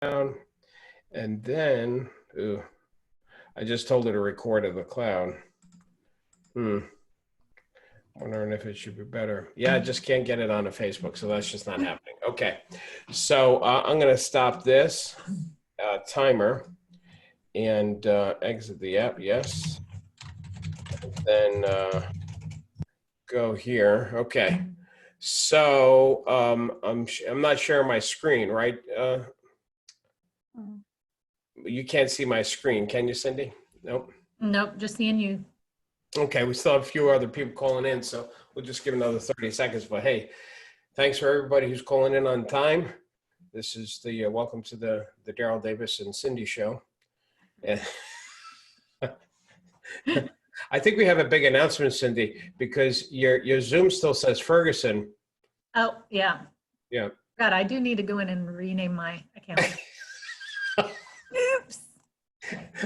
and then, ooh, I just told her to record of the cloud. Wondering if it should be better. Yeah, I just can't get it on the Facebook, so that's just not happening. Okay, so I'm going to stop this timer and exit the app. Yes. And then go here. Okay. So I'm not sharing my screen, right? You can't see my screen, can you, Cindy? Nope. Nope, just seeing you. Okay, we still have a few other people calling in, so we'll just give another 30 seconds. But hey, thanks for everybody who's calling in on time. This is the welcome to the Darryl Davis and Cindy show. And I think we have a big announcement, Cindy, because your Zoom still says Ferguson. Oh, yeah. Yeah. God, I do need to go in and rename my account. Oops.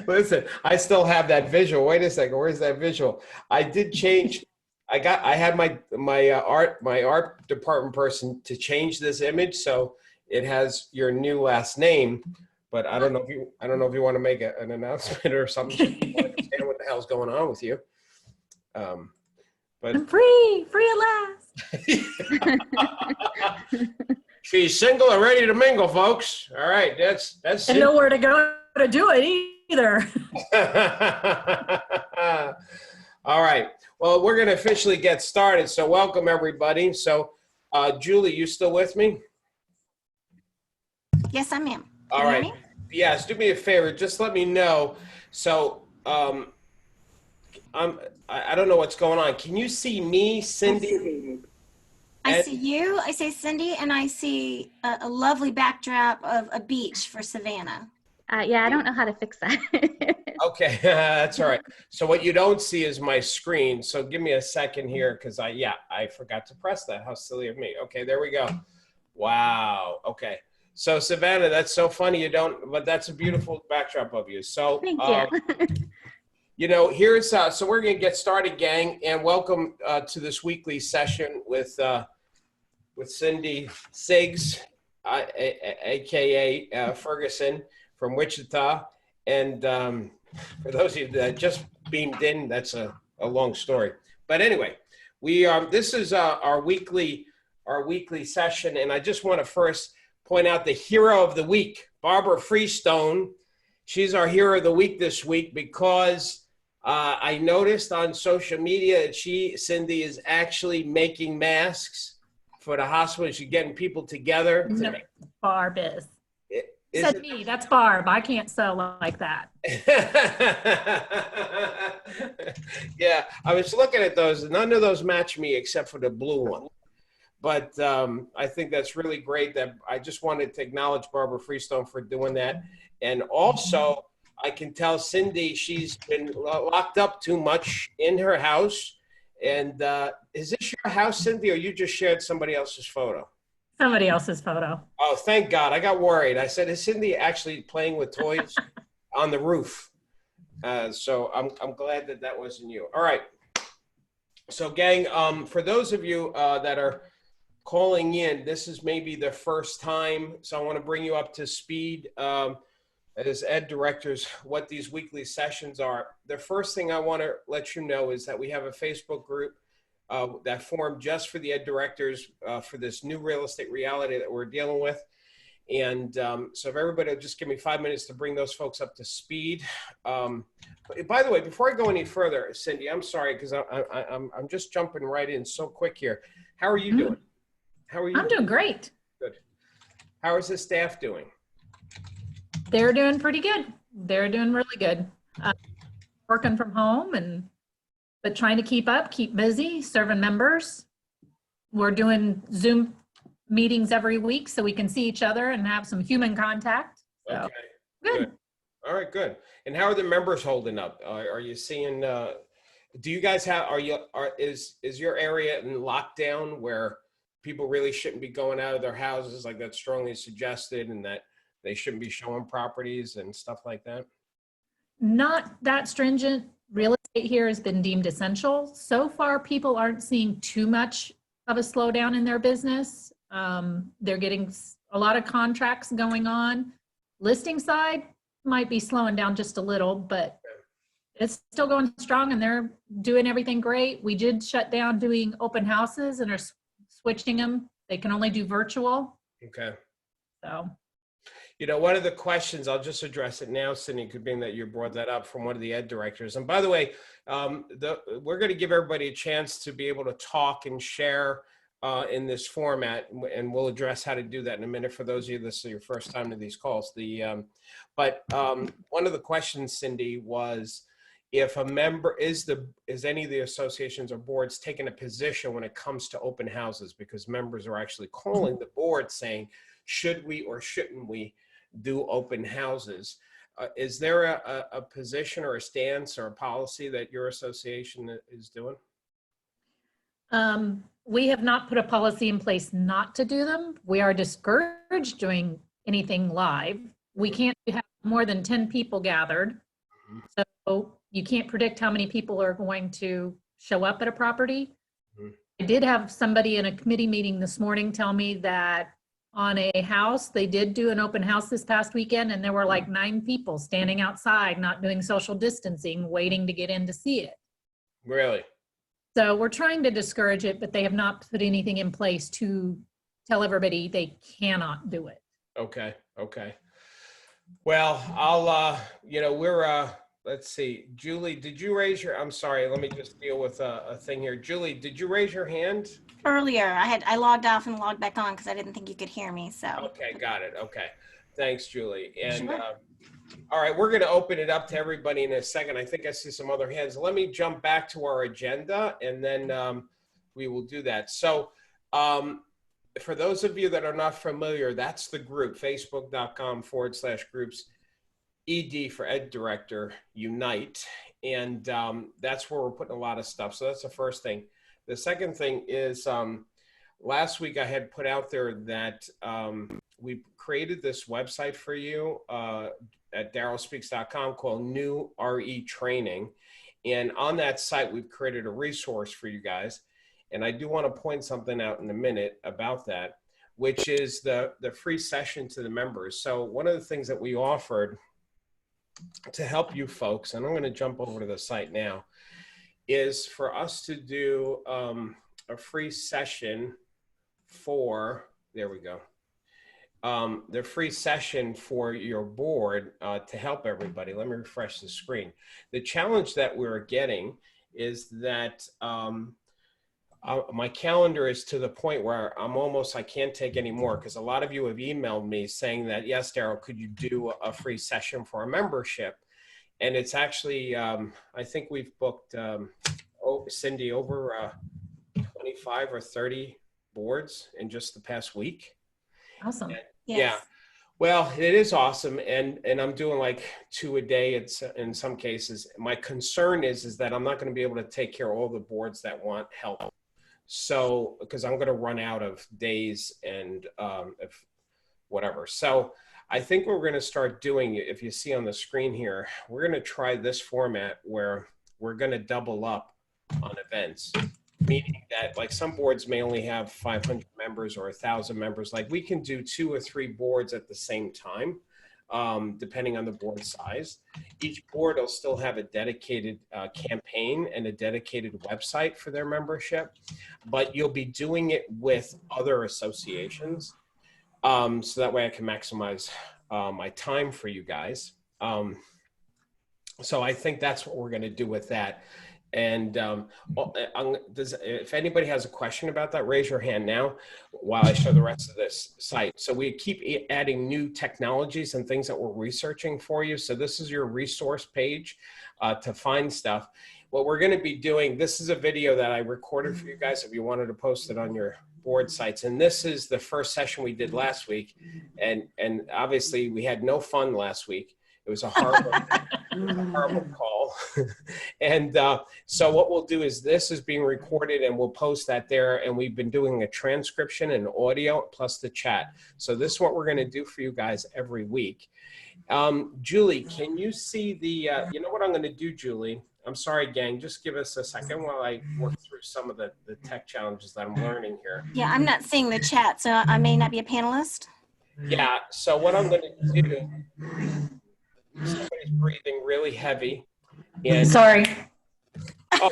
Listen, I still have that visual. Wait a second, where's that visual? I did change. I had my art department person to change this image so it has your new last name. But I don't know if you want to make an announcement or something. So you understand what the hell's going on with you. But I'm free at last. She's single and ready to mingle, folks. All right, that's and nowhere to go to do it either. All right. Well, we're going to officially get started. So welcome everybody. So Julie, you still with me? Yes, I am. All right. Yes, do me a favor. Just let me know. So I don't know what's going on. Can you see me, Cindy? I see you. I see Cindy, and I see a lovely backdrop of a beach for Savannah. Yeah, I don't know how to fix that. Okay, that's all right. So what you don't see is my screen. So give me a second here because I forgot to press that. How silly of me. Okay, there we go. Wow. Okay. So Savannah, that's so funny you don't, but that's a beautiful backdrop of you. So thank you. You know, here's so we're gonna get started, gang, and welcome to this weekly session with Cindy Siggs, aka Ferguson from Wichita. And for those of you that just beamed in, that's a long story. But anyway, this is our weekly session, and I just want to first point out the hero of the week, Barbara Freestone. She's our hero of the week this week because I noticed on social media that Cindy is actually making masks for the hospital. She's getting people together. No, Barb is. Said me, that's Barb. I can't sew like that. Yeah, I was looking at those. None of those match me except for the blue one. But I think that's really great. That I just wanted to acknowledge Barbara Freestone for doing that. And also, I can tell Cindy, she's been locked up too much in her house. And is this your house, Cindy, or you just shared somebody else's photo? Somebody else's photo. Oh, thank God. I got worried. I said, is Cindy actually playing with toys on the roof? So I'm glad that wasn't you. All right. So, gang, for those of you that are calling in, this is maybe the first time. So I want to bring you up to speed as ed directors, what these weekly sessions are. The first thing I want to let you know is that we have a Facebook group that formed just for the ed directors for this new real estate reality that we're dealing with. And so if everybody will just give me 5 minutes to bring those folks up to speed. By the way, before I go any further, Cindy, I'm sorry, because I'm just jumping right in so quick here. How are you doing? How are you? I'm doing great. Good. How is the staff doing? They're doing pretty good. They're doing really good. Working from home but trying to keep busy, serving members. We're doing Zoom meetings every week so we can see each other and have some human contact. So, okay. Good. All right, good. And how are the members holding up? Are you seeing, do you guys have, is your area in lockdown where people really shouldn't be going out of their houses like that's strongly suggested, and that they shouldn't be showing properties and stuff like that? Not that stringent. Real estate here has been deemed essential. So far, people aren't seeing too much of a slowdown in their business. They're getting a lot of contracts going on. Listing side might be slowing down just a little, but it's still going strong and they're doing everything great. We did shut down doing open houses and are switching them. They can only do virtual. Okay. So, You know, one of the questions, I'll just address it now, Cindy, being that you brought that up from one of the ed directors. And by the way, we're going to give everybody a chance to be able to talk and share in this format, and we'll address how to do that in a minute for those of you, this is your first time to these calls. But one of the questions, Cindy, was if a member, is any of the associations or boards taking a position when it comes to open houses, because members are actually calling the board saying, should we or shouldn't we do open houses? Is there a position or a stance or a policy that your association is doing? we have not put a policy in place not to do them. We are discouraged doing anything live. We can't have more than 10 people gathered. So you can't predict how many people are going to show up at a property. I did have somebody in a committee meeting this morning tell me that on a house, they did do an open house this past weekend, and there were like 9 people standing outside, not doing social distancing, waiting to get in to see it. Really? So we're trying to discourage it, but they have not put anything in place to tell everybody they cannot do it. Okay. Okay. Well, I'll, we're, let's see, Julie, did you raise your, I'm sorry, let me just deal with a thing here. Julie, did you raise your hand? Earlier, I logged off and logged back on because I didn't think you could hear me, so. Okay, got it. Okay. Thanks, Julie. And, Sure. all right, we're going to open it up to everybody in a second. I think I see some other hands. Let me jump back to our agenda, and then we will do that. So for those of you that are not familiar, that's the group, facebook.com/groups, ED for Ed Director, Unite. And that's where we're putting a lot of stuff. So that's the first thing. The second thing is last week I had put out there that we created this website for you at darrylspeaks.com called New RE Training. And on that site, we've created a resource for you guys. And I do want to point something out in a minute about that, which is the free session to the members. So one of the things that we offered to help you folks, and I'm going to jump over to the site now, is for us to do a free session for, there we go, the free session for your board to help everybody. Let me refresh the screen. The challenge that we're getting is that my calendar is to the point where I can't take any more, because a lot of you have emailed me saying that, yes, Darryl, could you do a free session for a membership? And it's actually, I think we've booked, Cindy, over 25 or 30 boards in just the past week. Awesome. And, Yes. yeah. Well, it is awesome. And I'm doing like 2 a day. It's in some cases. My concern is that I'm not going to be able to take care of all the boards that want help. So, because I'm going to run out of days and if whatever. So I think what we're going to start doing, if you see on the screen here, we're going to try this format where we're going to double up on events, meaning that like some boards may only have 500 members or 1,000 members. Like we can do 2 or 3 boards at the same time, depending on the board size. Each board will still have a dedicated campaign and a dedicated website for their membership, but you'll be doing it with other associations. So that way I can maximize my time for you guys. So I think that's what we're going to do with that. And if anybody has a question about that, raise your hand now while I show the rest of this site. So we keep adding new technologies and things that we're researching for you. So this is your resource page to find stuff. What we're going to be doing, this is a video that I recorded for you guys if you wanted to post it on your board sites. And this is the first session we did last week. And obviously we had no fun last week. It was a horrible, call. And so what we'll do is this is being recorded and we'll post that there. And we've been doing a transcription and audio plus the chat. So this is what we're going to do for you guys every week. Julie, can you see the, you know what I'm going to do, Julie? I'm sorry, gang, just give us a second while I work through some of the tech challenges that I'm learning here. Yeah, I'm not seeing the chat, so I may not be a panelist. Yeah, so what I'm going to do, somebody's breathing really heavy. And Sorry, oh,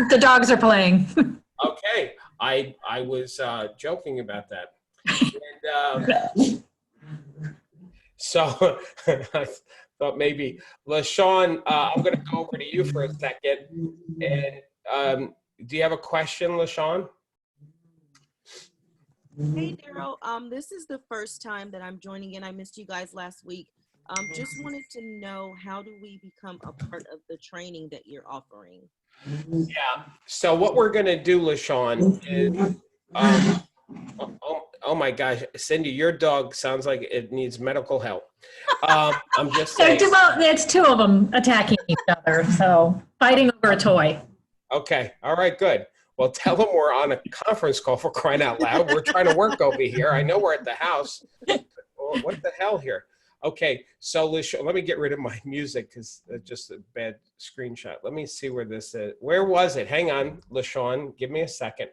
the dogs are playing. okay, I was joking about that. And so I thought maybe, LaShawn, I'm going to go over to you for a second. And do you have a question, LaShawn? Hey, Darryl. This is the first time that I'm joining in. I missed you guys last week. Just wanted to know, how do we become a part of the training that you're offering? Yeah. So what we're going to do, LaShawn, is oh my gosh, Cindy, your dog sounds like it needs medical help. I'm just saying. It's two of them attacking each other, so fighting over a toy. Okay. All right, good. Well, tell them we're on a conference call, for crying out loud. We're trying to work over here. I know we're at the house. What the hell here? Okay, so let me get rid of my music because it's just a bad screenshot. Let me see where this is. Where was it? Hang on, LaShawn, give me a second.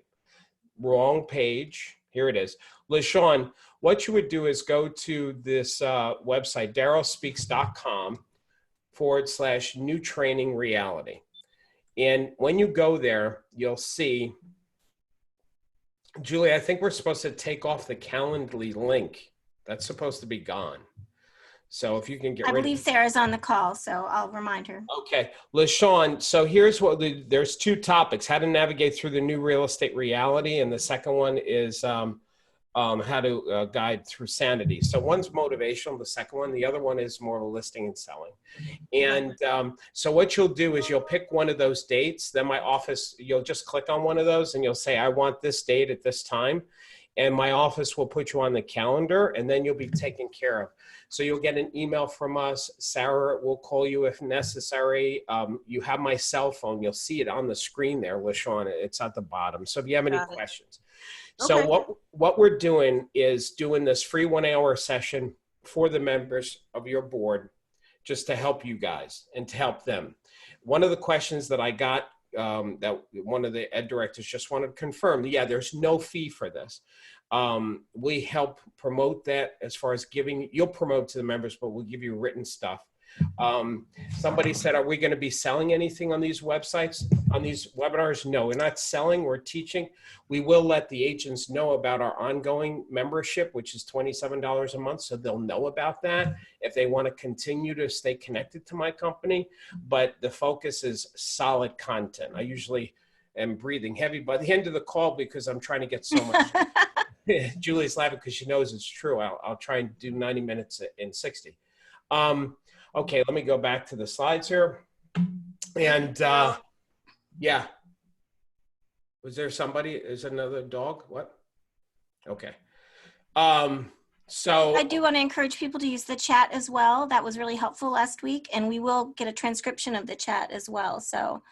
Wrong page. Here it is. LaShawn, what you would do is go to this website, darrylspeaks.com/new training reality. And when you go there, you'll see, Julie, I think we're supposed to take off the Calendly link. That's supposed to be gone. So if you can get rid of it. I believe Sarah's on the call, so I'll remind her. Okay, LaShawn, so here's what there's two topics: how to navigate through the new real estate reality, and the second one is how to guide through sanity. So one's motivational, the second one, the other one is more listing and selling. And so what you'll do is you'll pick one of those dates. Then my office, you'll just click on one of those and you'll say, I want this date at this time. And my office will put you on the calendar, and then you'll be taken care of. So you'll get an email from us. Sarah will call you if necessary. You have my cell phone. You'll see it on the screen there, LaShawn. It's at the bottom. So if you have any questions. So Okay. what we're doing is doing this free 1 hour session for the members of your board, just to help you guys and to help them. One of the questions that I got, that one of the ed directors just wanted to confirm, yeah, there's no fee for this. We help promote that as far as giving, you'll promote to the members, but we'll give you written stuff. Somebody said, are we going to be selling anything on these websites, on these webinars? No, we're not selling, we're teaching. We will let the agents know about our ongoing membership, which is $27 a month. So they'll know about that if they want to continue to stay connected to my company. But the focus is solid content. I usually am breathing heavy by the end of the call because I'm trying to get so much. Julie's laughing because she knows it's true. I'll try and do 90 minutes in 60. Okay, let me go back to the slides here. And yeah. Was there somebody? Is another dog? What? Okay. So I do want to encourage people to use the chat as well. That was really helpful last week, and we will get a transcription of the chat as well. So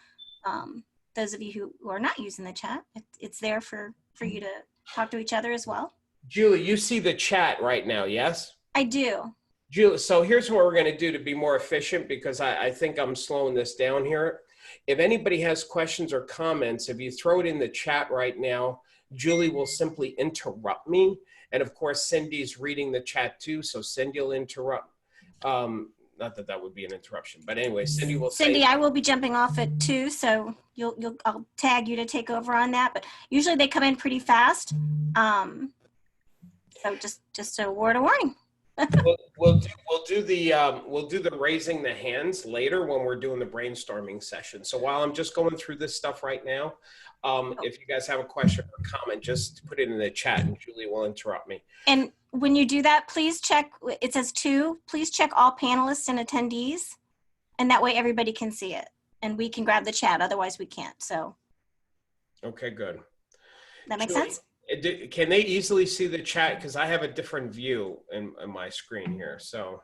those of you who are not using the chat, it's there for you to talk to each other as well. Julie, you see the chat right now, yes? I do. Julie, so here's what we're going to do to be more efficient, because I think I'm slowing this down here. If anybody has questions or comments, if you throw it in the chat right now, Julie will simply interrupt me. And of course, Cindy's reading the chat too, so Cindy will interrupt. Not that that would be an interruption, but anyway, Cindy will say. Cindy, I will be jumping off at 2, so I'll tag you to take over on that. But usually they come in pretty fast. So just a word of warning. We'll do the raising the hands later when we're doing the brainstorming session. So while I'm just going through this stuff right now, if you guys have a question or comment, just put it in the chat and Julie will interrupt me. And when you do that, please check, it says 2, please check all panelists and attendees, and that way everybody can see it. And we can grab the chat, otherwise we can't. So. Okay, good. That makes Julie, sense? Can they easily see the chat? Because I have a different view in my screen here. So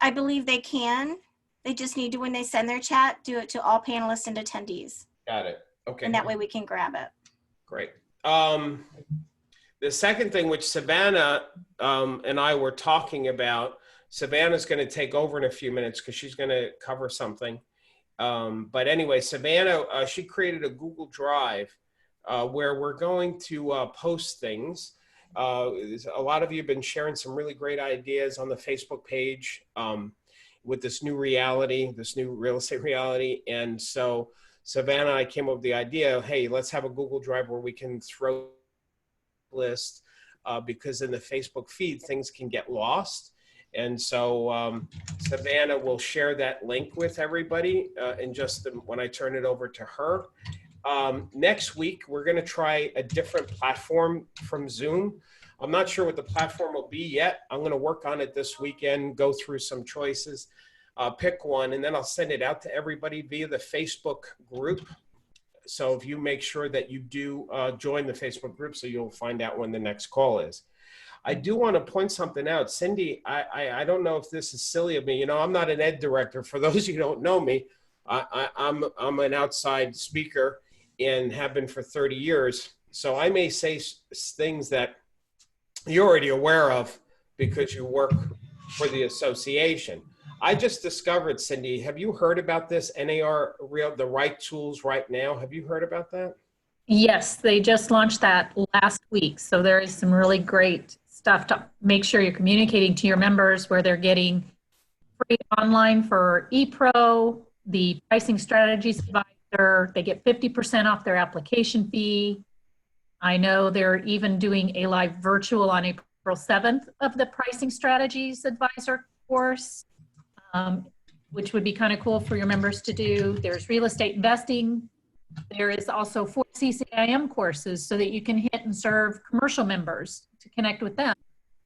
I believe they can. They just need to, when they send their chat, do it to all panelists and attendees. got it. Okay. And that way we can grab it. Great. The second thing, which Savannah and I were talking about, Savannah's going to take over in a few minutes because she's going to cover something. But anyway, Savannah, she created a Google Drive where we're going to post things. A lot of you have been sharing some really great ideas on the Facebook page with this new reality, this new real estate reality. And so Savannah and I came up with the idea, hey, let's have a Google Drive where we can throw list because in the Facebook feed, things can get lost. And so Savannah will share that link with everybody in just when I turn it over to her. Next week, we're going to try a different platform from Zoom. I'm not sure what the platform will be yet. I'm going to work on it this weekend, go through some choices, pick one, and then I'll send it out to everybody via the Facebook group. So if you make sure that you do join the Facebook group, so you'll find out when the next call is. I do want to point something out. Cindy, I don't know if this is silly of me. You know, I'm not an ed director. For those who don't know me, I'm an outside speaker and have been for 30 years. So I may say things that you're already aware of because you work for the association. I just discovered, Cindy, have you heard about this NAR, the right tools right now? Have you heard about that? Yes, they just launched that last week. So there is some really great stuff to make sure you're communicating to your members where they're getting free online for ePro, the pricing strategies advisor. They get 50% off their application fee. I know they're even doing a live virtual on April 7th of the pricing strategies advisor course, which would be kind of cool for your members to do. There's real estate investing. There is also 4 CCIM courses so that you can hit and serve commercial members to connect with them.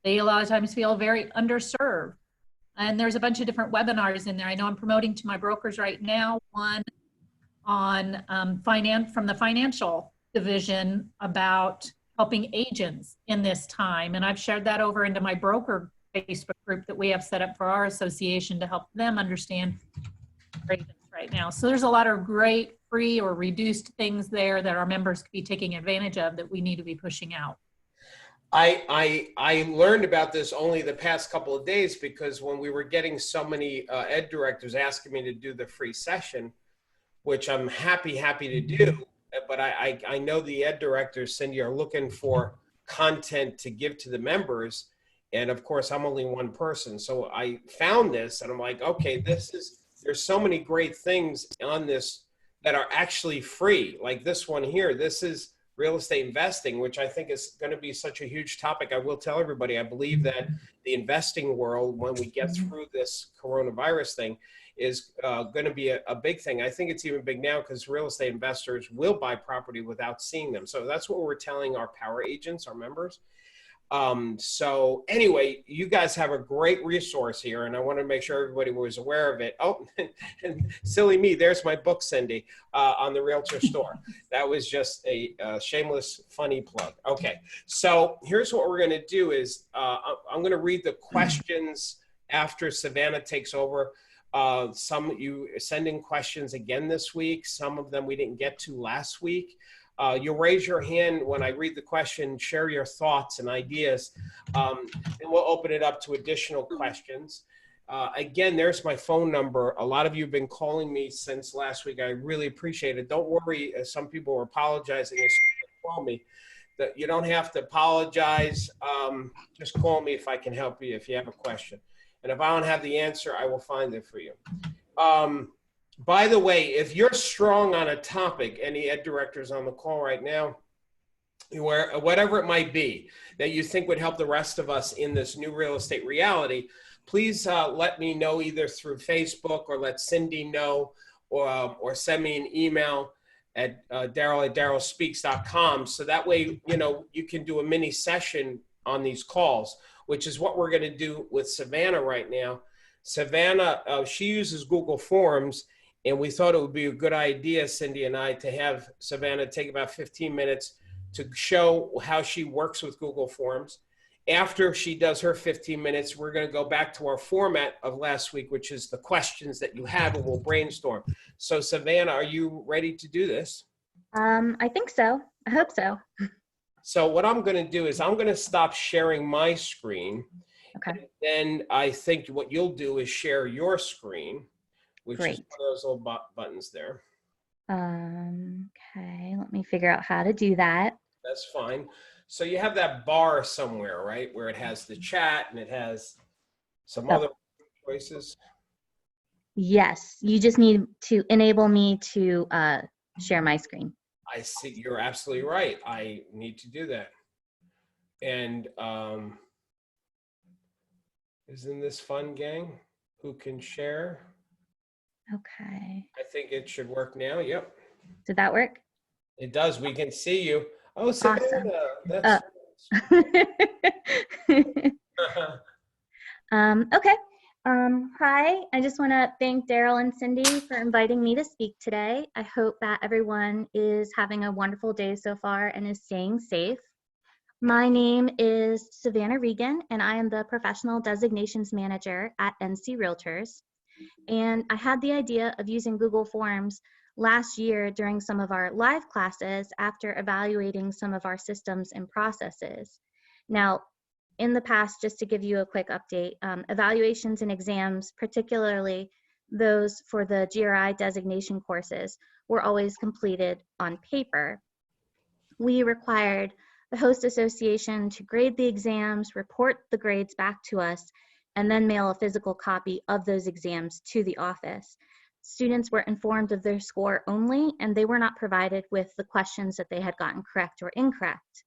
They a lot of times feel very underserved. And there's a bunch of different webinars in there. I know I'm promoting to my brokers right now, one on finance from the financial division about helping agents in this time. And I've shared that over into my broker Facebook group that we have set up for our association to help them understand agents right now. So there's a lot of great free or reduced things there that our members could be taking advantage of that we need to be pushing out. I learned about this only the past couple of days because when we were getting so many ed directors asking me to do the free session, which I'm happy to do, but I know the ed directors, Cindy, are looking for content to give to the members. And of course, I'm only one person. So I found this and I'm like, okay, there's so many great things on this that are actually free. Like this one here, this is real estate investing, which I think is going to be such a huge topic. I will tell everybody, I believe that the investing world, when we get through this coronavirus thing, is going to be a big thing. I think it's even big now because real estate investors will buy property without seeing them. So that's what we're telling our power agents, our members. So anyway, you guys have a great resource here and I want to make sure everybody was aware of it. Oh, and silly me, there's my book, Cindy, on the Realtor Store. That was just a shameless, funny plug. Okay, so here's what we're going to do is I'm going to read the questions after Savannah takes over. Some of you send in questions again this week. Some of them we didn't get to last week. You'll raise your hand when I read the question, share your thoughts and ideas, and we'll open it up to additional questions. Again, there's my phone number. A lot of you have been calling me since last week. I really appreciate it. Don't worry, some people were apologizing. They call me. You don't have to apologize. Just call me if I can help you, if you have a question. And if I don't have the answer, I will find it for you. By the way, if you're strong on a topic, any ed directors on the call right now, whatever it might be that you think would help the rest of us in this new real estate reality, please let me know either through Facebook or let Cindy know or send me an email at Darryl@darrylspeaks.com. So that way, you know, you can do a mini session on these calls, which is what we're going to do with Savannah right now. Savannah, she uses Google Forms. And we thought it would be a good idea, Cindy and I, to have Savannah take about 15 minutes to show how she works with Google Forms. After she does her 15 minutes, we're going to go back to our format of last week, which is the questions that you have, and we'll brainstorm. So, Savannah, are you ready to do this? I think so. I hope so. So what I'm going to do is I'm going to stop sharing my screen. Okay. And then I think what you'll do is share your screen, which Great. is one of those little buttons there. Okay, let me figure out how to do that. That's fine. So you have that bar somewhere, right, where it has the chat and it has some Oh. other choices. Yes, you just need to enable me to share my screen. I see. You're absolutely right. I need to do that. And isn't this fun, gang? Who can share? Okay. I think it should work now. Yep, Did that work? it does. We can see you. Oh, Awesome. Savannah, that's. Okay. Hi, I just want to thank Darryl and Cindy for inviting me to speak today. I hope that everyone is having a wonderful day so far and is staying safe. My name is Savannah Regan, and I am the Professional Designations Manager at NC Realtors. And I had the idea of using Google Forms last year during some of our live classes after evaluating some of our systems and processes. Now, in the past, just to give you a quick update, evaluations and exams, particularly those for the GRI designation courses, were always completed on paper. We required the host association to grade the exams, report the grades back to us, and then mail a physical copy of those exams to the office. Students were informed of their score only, and they were not provided with the questions that they had gotten correct or incorrect.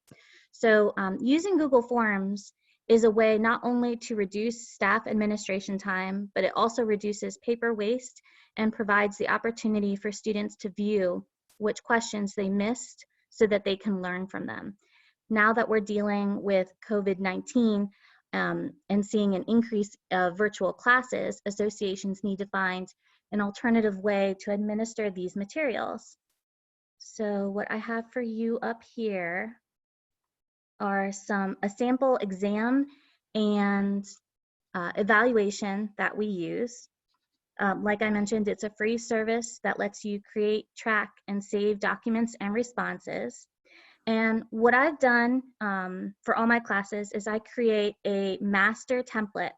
So using Google Forms is a way not only to reduce staff administration time, but it also reduces paper waste and provides the opportunity for students to view which questions they missed so that they can learn from them. Now that we're dealing with COVID-19 and seeing an increase of virtual classes, associations need to find an alternative way to administer these materials. So what I have for you up here are a sample exam and evaluation that we use. Like I mentioned, it's a free service that lets you create, track, and save documents and responses. And what I've done for all my classes is I create a master template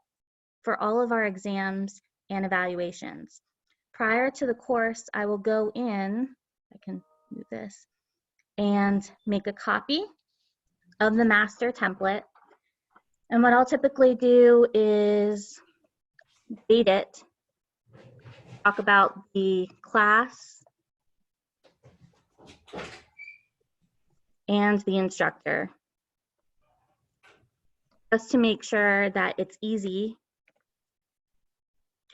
for all of our exams and evaluations. Prior to the course, I will go in, I can move this, and make a copy of the master template. And what I'll typically do is date it, talk about the class and the instructor, just to make sure that it's easy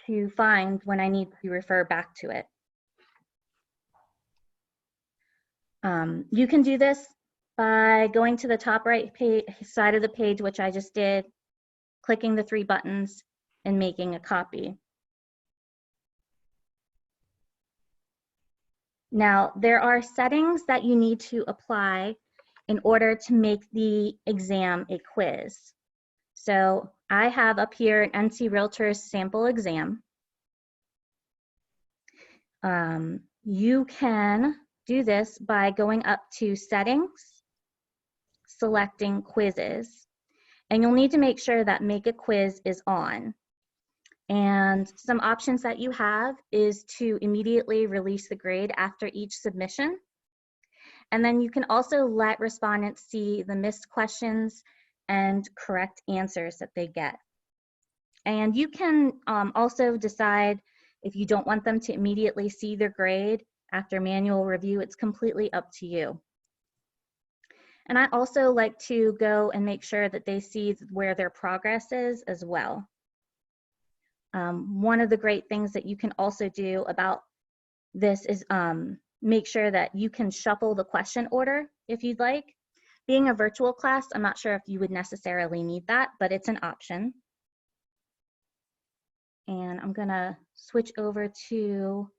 to find when I need to refer back to it. You can do this by going to the top right side of the page, which I just did, clicking the 3 buttons and making a copy. Now, there are settings that you need to apply in order to make the exam a quiz. So I have up here an NC Realtors sample exam. You can do this by going up to Settings, selecting Quizzes, and you'll need to make sure that Make a Quiz is on. And some options that you have is to immediately release the grade after each submission. And then you can also let respondents see the missed questions and correct answers that they get. And you can also decide if you don't want them to immediately see their grade after manual review. It's completely up to you. And I also like to go and make sure that they see where their progress is as well. One of the great things that you can also do about this is make sure that you can shuffle the question order if you'd like. Being a virtual class, I'm not sure if you would necessarily need that, but it's an option. And I'm gonna switch over to,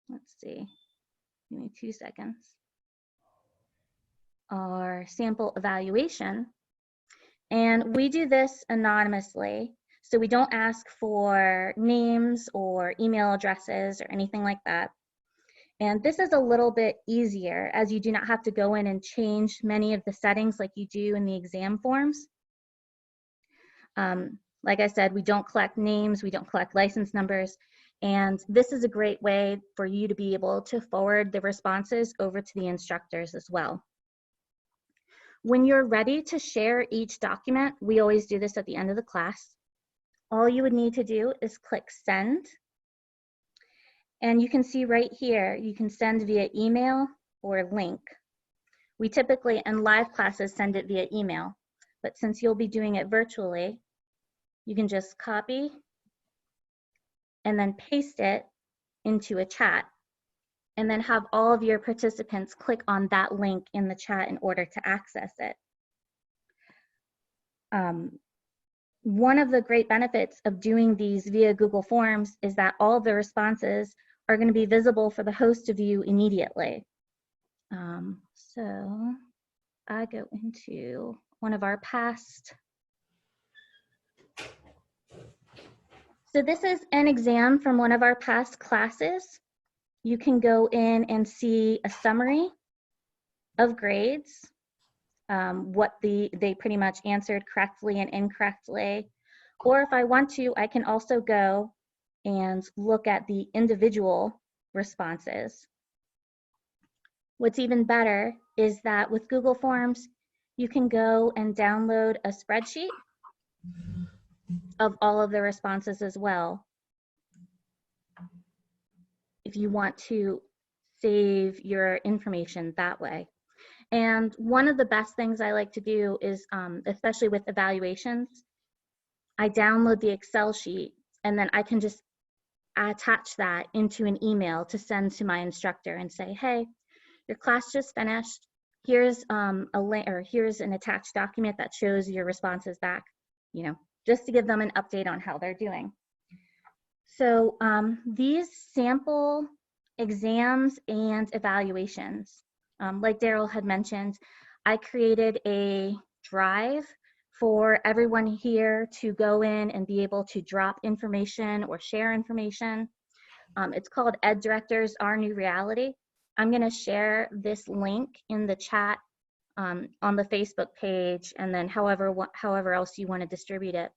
let's see, give me 2 seconds. Our sample evaluation. And we do this anonymously. So we don't ask for names or email addresses or anything like that. And this is a little bit easier as you do not have to go in and change many of the settings like you do in the exam forms. Like I said, we don't collect names, we don't collect license numbers, And this is a great way for you to be able to forward the responses over to the instructors as well. When you're ready to share each document, we always do this at the end of the class. All you would need to do is click send. And you can see right here, you can send via email or link. We typically, in live classes, send it via email. But since you'll be doing it virtually, you can just copy and then paste it into a chat, and then have all of your participants click on that link in the chat in order to access it. One of the great benefits of doing these via Google Forms is that all of the responses are going to be visible for the host to view immediately. So I go into one of our past. So this is an exam from one of our past classes. You can go in and see a summary of grades, what they pretty much answered correctly and incorrectly. Or if I want to, I can also go and look at the individual responses. What's even better is that with Google Forms, you can go and download a spreadsheet of all of the responses as well, if you want to save your information that way. And one of the best things I like to do is, especially with evaluations, I download the Excel sheet, and then I can just attach that into an email to send to my instructor and say, hey, your class just finished. Here's a link, or here's an attached document that shows your responses back, you know, just to give them an update on how they're doing. So these sample exams and evaluations, like Darryl had mentioned, I created a drive for everyone here to go in and be able to drop information or share information. It's called Ed Directors, Our New Reality. I'm going to share this link in the chat on the Facebook page, and then however else you want to distribute it.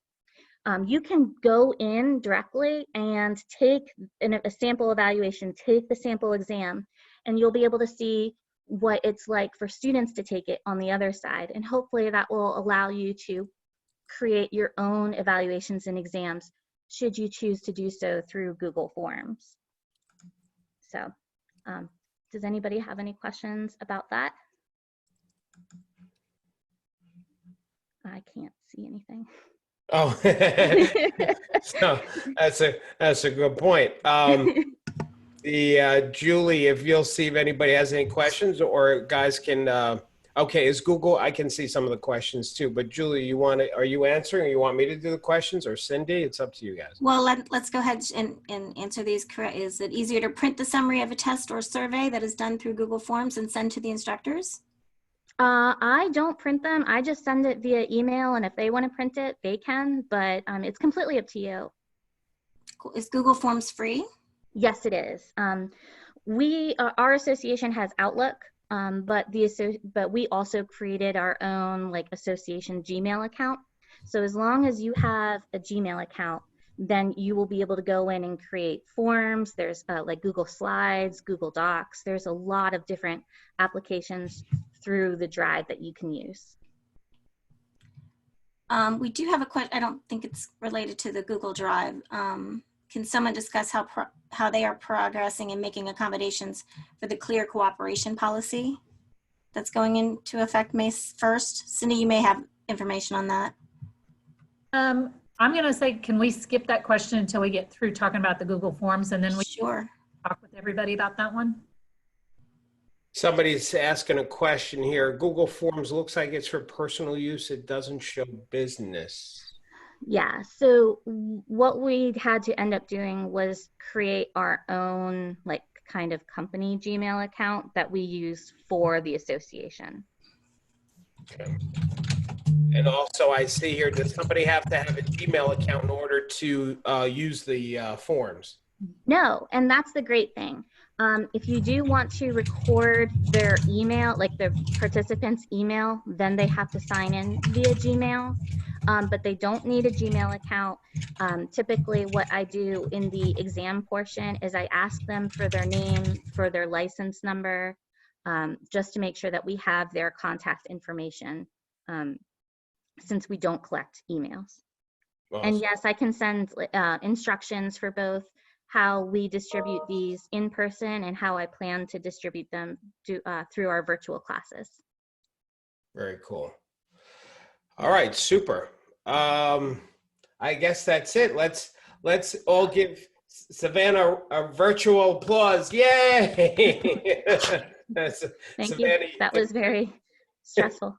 You can go in directly and take a sample evaluation, take the sample exam, and you'll be able to see what it's like for students to take it on the other side. And hopefully that will allow you to create your own evaluations and exams, should you choose to do so through Google Forms. So, does anybody have any questions about that? I can't see anything. Oh, so that's a good point. Julie, if you'll see if anybody has any questions, or guys can. Okay, is Google? I can see some of the questions too. But Julie, are you answering, or you want me to do the questions, or Cindy? It's up to you guys. Well, let's go ahead and answer these correct. Is it easier to print the summary of a test or survey that is done through Google Forms and send to the instructors? I don't print them. I just send it via email, and if they want to print it, they can, but it's completely up to you. Cool. Is Google Forms free? Yes, it is. Our association has Outlook, but we also created our own association Gmail account. So as long as you have a Gmail account, then you will be able to go in and create forms. There's like Google Slides, Google Docs. There's a lot of different applications through the drive that you can use. We do have a question. I don't think it's related to the Google Drive. Can someone discuss how they are progressing and making accommodations for the clear cooperation policy that's going into effect May 1st? Cindy, you may have information on that. I'm going to say, can we skip that question until we get through talking about the Google Forms, and then we Sure. talk with everybody about that one? Somebody's asking a question here. Google Forms looks like it's for personal use. It doesn't show business. Yeah, so what we had to end up doing was create our own kind of company Gmail account that we use for the association. Okay. And also I see here, does somebody have to have a Gmail account in order to use the forms? No, and that's the great thing. If you do want to record their email, like the participant's email, then they have to sign in via Gmail. but they don't need a Gmail account. Typically what I do in the exam portion is I ask them for their name, for their license number, just to make sure that we have their contact information, since we don't collect emails. And yes, I can send instructions for both how we distribute these in person and how I plan to distribute them through our virtual classes. Very cool. All right, super. I guess that's it. Let's all give Savannah a virtual applause. Yay! Thank Savannah, you. That was very stressful.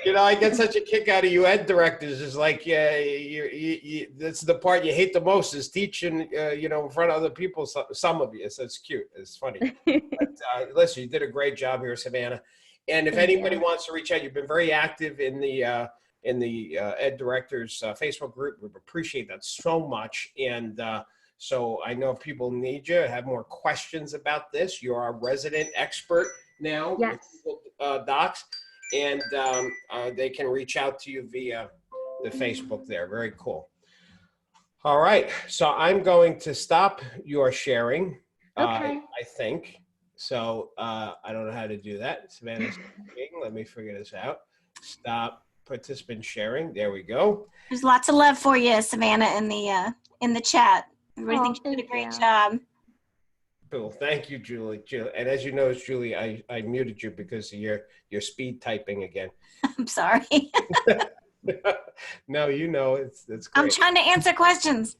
You know, I get such a kick out of you ed directors. It's like, yeah, that's the part you hate the most is teaching, you know, in front of other people. Some of you, so it's cute. It's funny. But, listen, you did a great job here, Savannah. And if Thank anybody you. wants to reach out, you've been very active in the ed directors Facebook group. We appreciate that so much. And so I know if people need you, have more questions about this, you're our resident expert now. Yes. With Google Docs. And they can reach out to you via the Facebook there. Very cool. All right. So I'm going to stop your sharing, Okay. I think. So I don't know how to do that. Savannah's speaking. Let me figure this out. Stop participant sharing. There we go. There's lots of love for you, Savannah, in the chat. Everybody Oh, thinks you did a thank great you. job. Cool. Thank you, Julie. And as you know, Julie, I muted you because of your speed typing again. I'm sorry. No, you know, it's great. I'm trying to answer questions.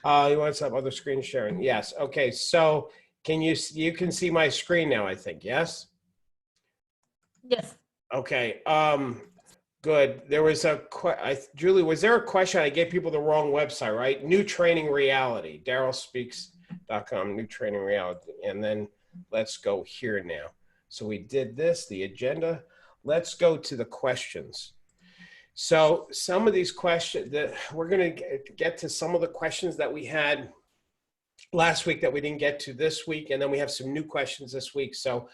You want some other screen sharing? Yes. Okay. So you can see my screen now, I think. Yes. Yes. Okay. Good. There was Julie, was there a question? I gave people the wrong website, right? New Training Reality, DarrylSpeaks.com, New Training Reality. And then let's go here now. So we did this, the agenda. Let's go to the questions. So some of these questions that we're going to get to some of the questions that we had last week that we didn't get to this week. And then we have some new questions this week. So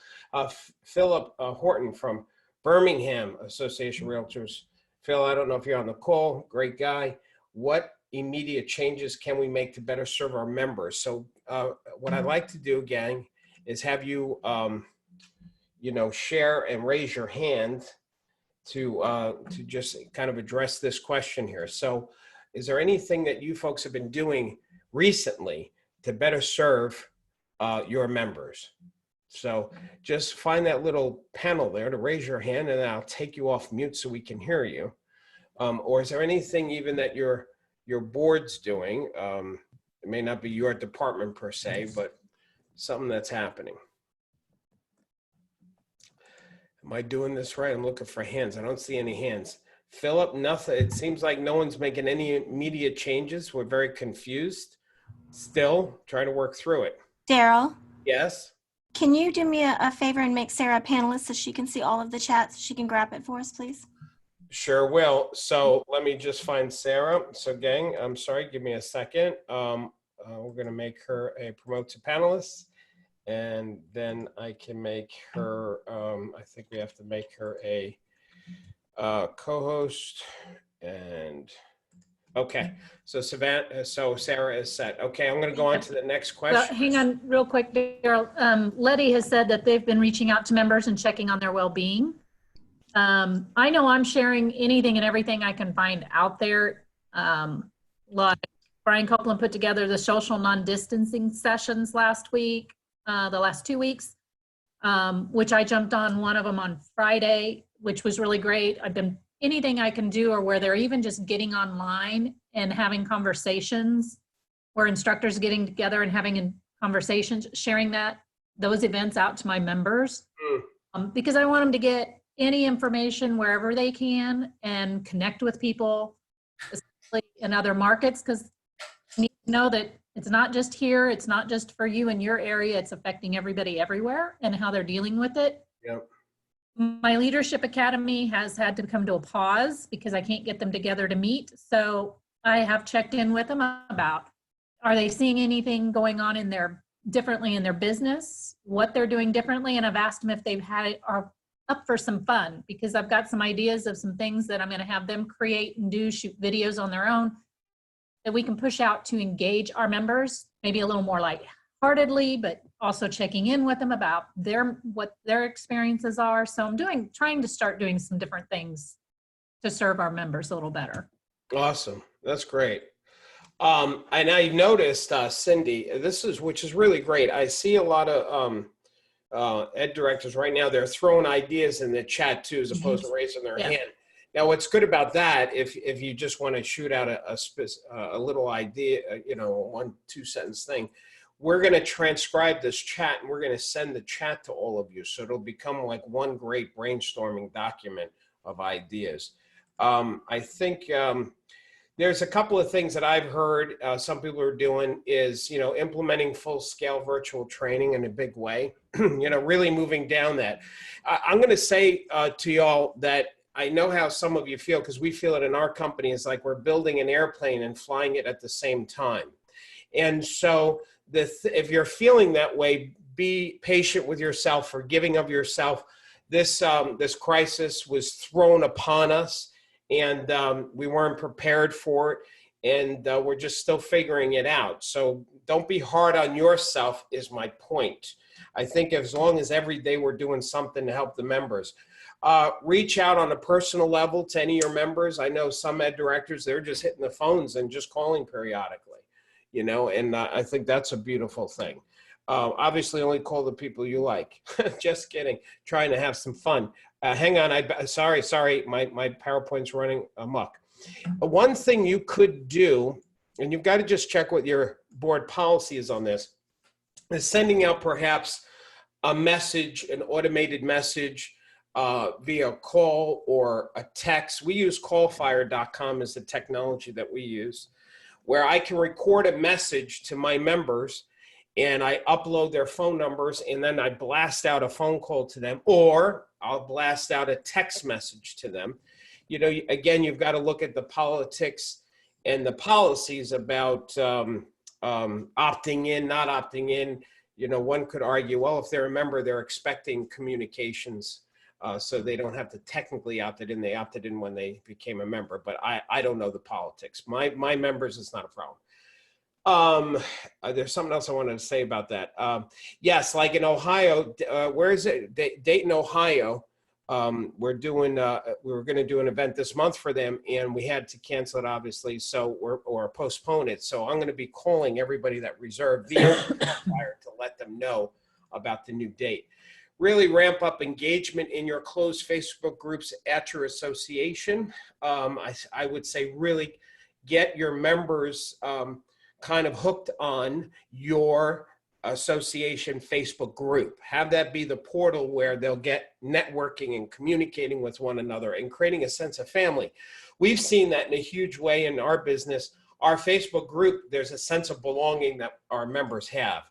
Philip Horton from Birmingham Association of Realtors. Phil, I don't know if you're on the call. Great guy. What immediate changes can we make to better serve our members? So what I'd like to do, gang, is have you, you know, share and raise your hand to just kind of address this question here. So is there anything that you folks have been doing recently to better serve your members? So just find that little panel there to raise your hand and I'll take you off mute so we can hear you. Or is there anything even that your board's doing? It may not be your department per se, but something that's happening. Am I doing this right? I'm looking for hands. I don't see any hands. Philip, nothing. It seems like no one's making any immediate changes. We're very confused. Still trying to work through it. Darryl, Yes? can you do me a favor and make Sarah a panelist so she can see all of the chats? She can grab it for us, please. Sure will. So let me just find Sarah. So gang, I'm sorry, give me a second. We're going to make her a promote to panelist. And then I can make her, I think we have to make her a co-host. And okay, so Sarah is set. Okay, I'm going to go on to the next question. So hang on real quick, Darryl. Letty has said that they've been reaching out to members and checking on their well-being. I know I'm sharing anything and everything I can find out there. Like Brian Copeland put together the social non-distancing sessions last week, the last 2 weeks, which I jumped on one of them on Friday, which was really great. I've been anything I can do, or where they're even just getting online and having conversations where instructors are getting together and having conversations, sharing those events out to my members, because I want them to get any information wherever they can and connect with people, especially in other markets, because you need to know that it's not just here, it's not just for you in your area, it's affecting everybody everywhere and how they're dealing with it. Yep. My Leadership Academy has had to come to a pause because I can't get them together to meet. So I have checked in with them about, are they seeing anything going on differently in their business, what they're doing differently? And I've asked them if they've had up for some fun because I've got some ideas of some things that I'm going to have them create and do, shoot videos on their own that we can push out to engage our members, maybe a little more lightheartedly, but also checking in with them about what their experiences are. So I'm trying to start doing some different things to serve our members a little better. Awesome. That's great. And I noticed, Cindy, which is really great. I see a lot of ed directors right now, they're throwing ideas in the chat too, as opposed to raising their hand. Now, what's good about that, if you just want to shoot out a little idea, 1-2 sentence thing, we're going to transcribe this chat and we're going to send the chat to all of you. So it'll become like one great brainstorming document of ideas. I think there's a couple of things that I've heard some people are doing is, implementing full-scale virtual training in a big way, really moving down that. I'm going to say to y'all that I know how some of you feel, because we feel it in our company. It's like we're building an airplane and flying it at the same time. And so if you're feeling that way, be patient with yourself, forgiving of yourself. This crisis was thrown upon us, and we weren't prepared for it, and we're just still figuring it out. So don't be hard on yourself is my point. I think as long as every day we're doing something to help the members. Reach out on a personal level to any of your members. I know some ed directors, they're just hitting the phones and just calling periodically, and I think that's a beautiful thing. Obviously only call the people you like. Just kidding, trying to have some fun. Hang on, sorry, my PowerPoint's running amok. One thing you could do, and you've got to just check what your board policy is on this, is sending out perhaps a message, an automated message via call or a text. We use callfire.com as the technology that we use, where I can record a message to my members and I upload their phone numbers, and then I blast out a phone call to them, or I'll blast out a text message to them. Again, you've got to look at the politics and the policies about opting in, not opting in. One could argue, well, if they're a member, they're expecting communications, so they don't have to technically opt it in. They opted in when they became a member, but I don't know the politics. My members, it's not a problem. There's something else I wanted to say about that. Yes, like in Ohio, where is it? Dayton, Ohio. We were going to do an event this month for them, and we had to cancel it, obviously, or postpone it. So I'm going to be calling everybody that reserved via Fire to let them know about the new date. Really ramp up engagement in your closed Facebook groups at your association. I would say really get your members kind of hooked on your association Facebook group. Have that be the portal where they'll get networking and communicating with one another and creating a sense of family. We've seen that in a huge way in our business. Our Facebook group, there's a sense of belonging that our members have.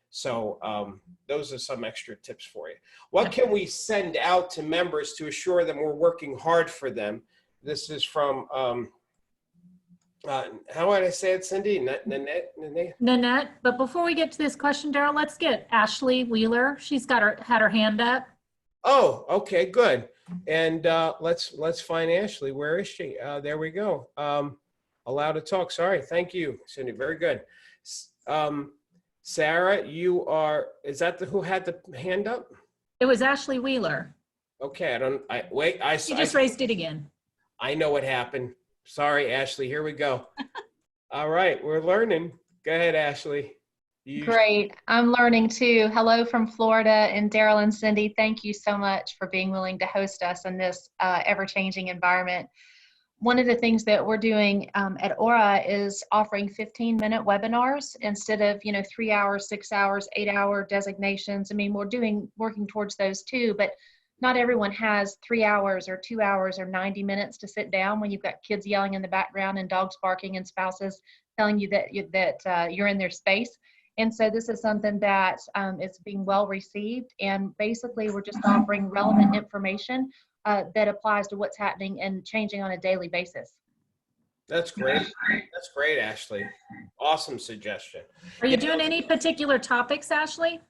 So those are some extra tips for you. What can we send out to members to assure them we're working hard for them? This is from, how would I say it, Cindy? Nanette. But before we get to this question, Darryl, let's get Ashley Wheeler. She's had her hand up. Oh, okay, good. And let's find Ashley. Where is she? There we go. Allowed to talk. Sorry. Thank you, Cindy. Very good. Sarah, is that who had the hand up? It was Ashley Wheeler. Okay, wait. She just raised it again. I know what happened. Sorry, Ashley. Here we go. All right, we're learning. Go ahead, Ashley. Great. I'm learning too. Hello from Florida, and Darryl and Cindy, thank you so much for being willing to host us in this ever-changing environment. One of the things that we're doing at Aura is offering 15-minute webinars instead of 3 hours, 6 hours, 8-hour designations. I mean, we're working towards those too, but not everyone has 3 hours or 2 hours or 90 minutes to sit down when you've got kids yelling in the background and dogs barking and spouses telling you that you're in their space. And so this is something that is being well received. And basically, we're just offering relevant information that applies to what's happening and changing on a daily basis. That's great. That's great, Ashley. Awesome suggestion. Are you doing any particular topics, Ashley?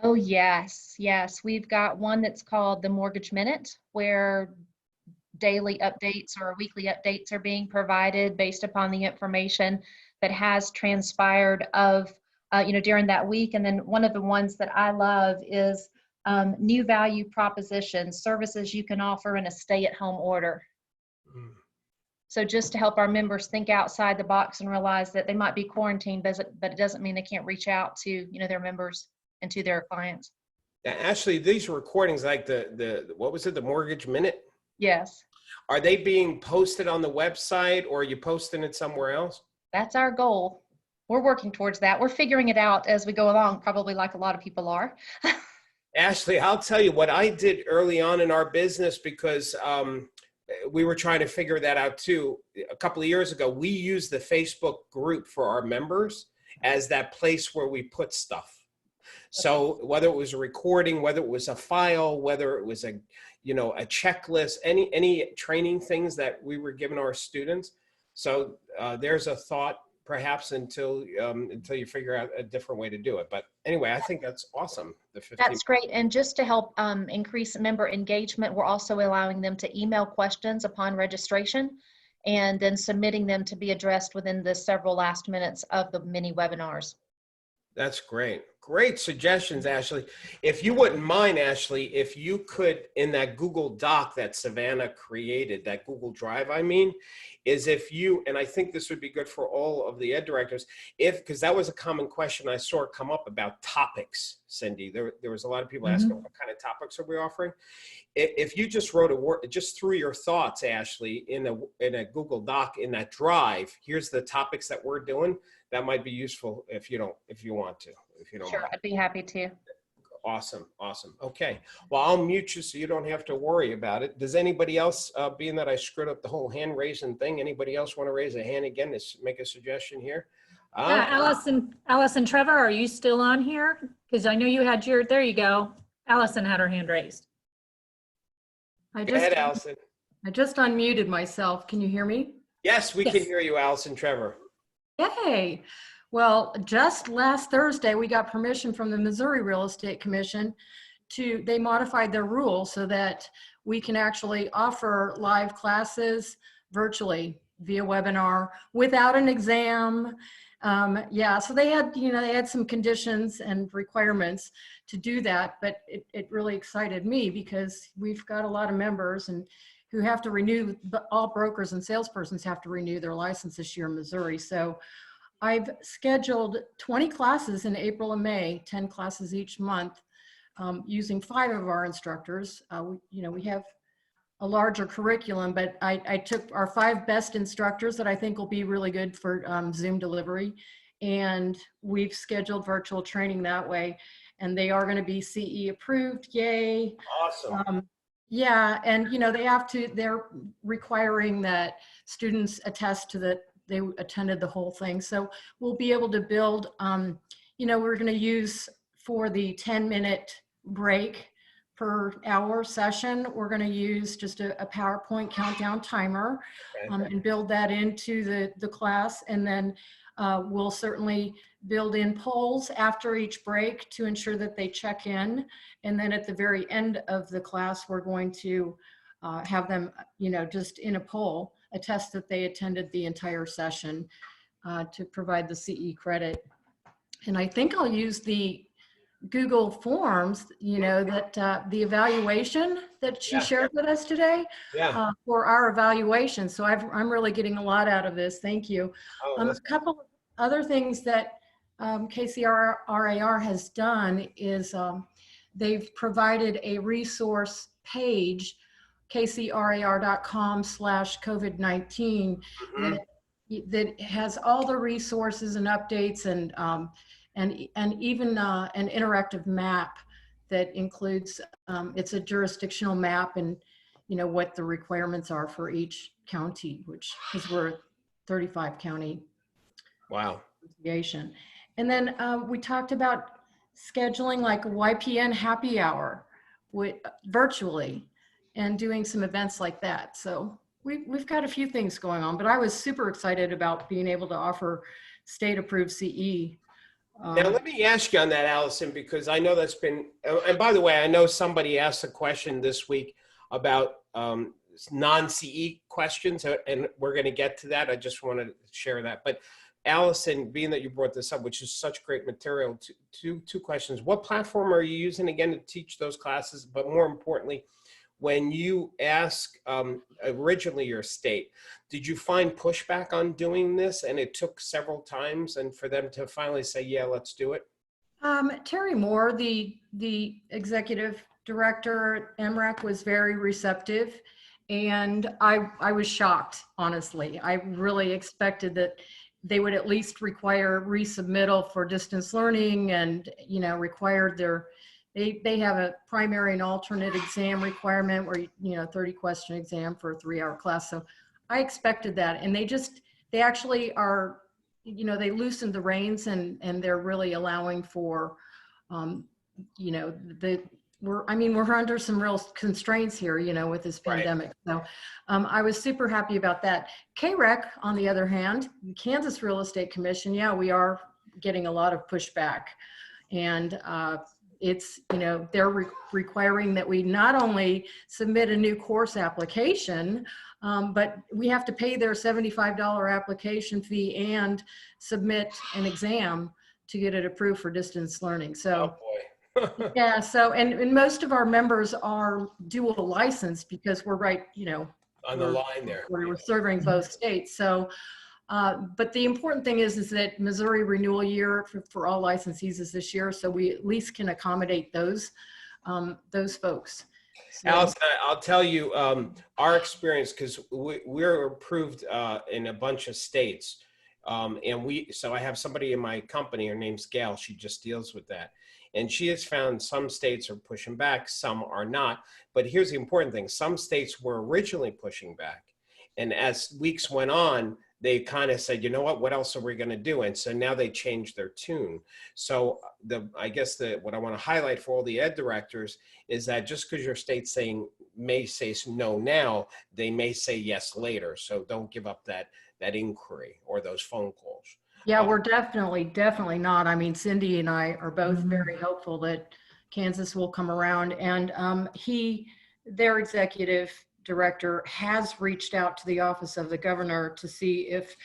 Oh, yes, yes. We've got one that's called the Mortgage Minute, where daily updates or weekly updates are being provided based upon the information that has transpired of, during that week. And then one of the ones that I love is new value propositions, services you can offer in a stay-at-home order. Mm. So just to help our members think outside the box and realize that they might be quarantined, but it doesn't mean they can't reach out to, their members and to their clients. Yeah, Ashley, these recordings, like the what was it, the Mortgage Minute? Yes, Are they being posted on the website, or are you posting it somewhere else? that's our goal. We're working towards that. We're figuring it out as we go along, probably like a lot of people are. Ashley, I'll tell you what I did early on in our business, because we were trying to figure that out too. A couple of years ago, we used the Facebook group for our members as that place where we put stuff. So whether it was a recording, whether it was a file, whether it was a checklist, any training things that we were giving our students. So there's a thought, perhaps until you figure out a different way to do it. But anyway, I think that's awesome. The 15. That's great. And just to help increase member engagement, we're also allowing them to email questions upon registration and then submitting them to be addressed within the several last minutes of the mini webinars. That's great. Great suggestions, Ashley. If you wouldn't mind, Ashley, if you could, in that Google Doc that Savannah created, that Google Drive, I mean, is if you, and I think this would be good for all of the ed directors, because that was a common question I saw come up about topics, Cindy. There was a lot of people asking, what kind of topics are we offering? If you just wrote a word, just threw your thoughts, Ashley, in a Google Doc in that drive, here's the topics that we're doing. That might be useful if you want to. Sure, mind. I'd be happy to. Awesome. Okay. Well, I'll mute you so you don't have to worry about it. Does anybody else, being that I screwed up the whole hand raising thing, anybody else want to raise a hand again to make a suggestion here? Yeah, Allison Trevor, are you still on here? Because I know you had there you go. Allison had her hand raised. Go ahead, Allison. I just unmuted myself. Can you hear me? Yes, we Yes. can hear you, Allison Trevor. Yay. Well, just last Thursday, we got permission from the Missouri Real Estate Commission they modified their rules so that we can actually offer live classes virtually via webinar without an exam. So they had some conditions and requirements to do that, but it really excited me because we've got a lot of members and who have to renew, all brokers and salespersons have to renew their license this year in Missouri. So I've scheduled 20 classes in April and May, 10 classes each month, using 5 of our instructors. We have a larger curriculum, but I took our 5 best instructors that I think will be really good for Zoom delivery. And we've scheduled virtual training that way. And they are going to be CE approved. Yay. Awesome. And they're requiring that students attest to that they attended the whole thing. So we'll be able to build, we're going to use for the 10-minute break per hour session, we're going to use just a PowerPoint countdown timer and build that into the class. And then we'll certainly build in polls after each break to ensure that they check in. And then at the very end of the class, we're going to have them, just in a poll, attest that they attended the entire session to provide the CE credit. And I think I'll use the Google Forms, that the evaluation that she shared with us today for our evaluation. So I'm really getting a lot out of this. Thank you. A couple of other things that KCRAR has done is they've provided a resource page, kcrar.com/COVID-19, that has all the resources and updates and even an interactive map that includes, it's a jurisdictional map and, what the requirements are for each county, because we're a 35 county association. And then we talked about scheduling like a YPN happy hour virtually and doing some events like that. So we've got a few things going on, but I was super excited about being able to offer state approved CE Now, let me ask you on that, Allison, because I know that's been, and by the way, I know somebody asked a question this week about non-CE questions, and we're going to get to that. I just wanted to share that. But Allison, being that you brought this up, which is such great material, two questions. What platform are you using again to teach those classes? But more importantly, when you ask originally your state, did you find pushback on doing this and it took several times and for them to finally say, yeah, let's do it? Terry Moore, the executive director at MREC, was very receptive, and I was shocked, honestly. I really expected that they would at least require resubmittal for distance learning and, you know, required they have a primary and alternate exam requirement where, you know, 30 question exam for a 3-hour class. So I expected that. And they actually are, you know, they loosened the reins and they're really allowing for, you know, we're under some real constraints here, you know, with this pandemic. So I was super happy about that. KREC, on the other hand, the Kansas Real Estate Commission, yeah, we are getting a lot of pushback. And it's, you know, they're requiring that we not only submit a new course application, but we have to pay their $75 application fee and submit an exam to get it approved for distance learning. So, oh boy. yeah, so, and most of our members are dual licensed because we're right, you know, On the line there. we're serving both states. So, but the important thing is that Missouri renewal year for all licensees is this year, so we at least can accommodate those folks. So, Allison, I'll tell you our experience, because we're approved in a bunch of states, and so I have somebody in my company. Her name's Gail. She just deals with that, and she has found some states are pushing back, some are not. But here's the important thing: some states were originally pushing back, and as weeks went on, they kind of said, you know what else are we going to do? And so now they changed their tune. So I guess what I want to highlight for all the ed directors is that just because your state's may say no now, they may say yes later. So don't give up that inquiry or those phone calls. yeah, we're definitely not. I mean, Cindy and I are both very hopeful that Kansas will come around, and their executive director has reached out to the office of the governor to see if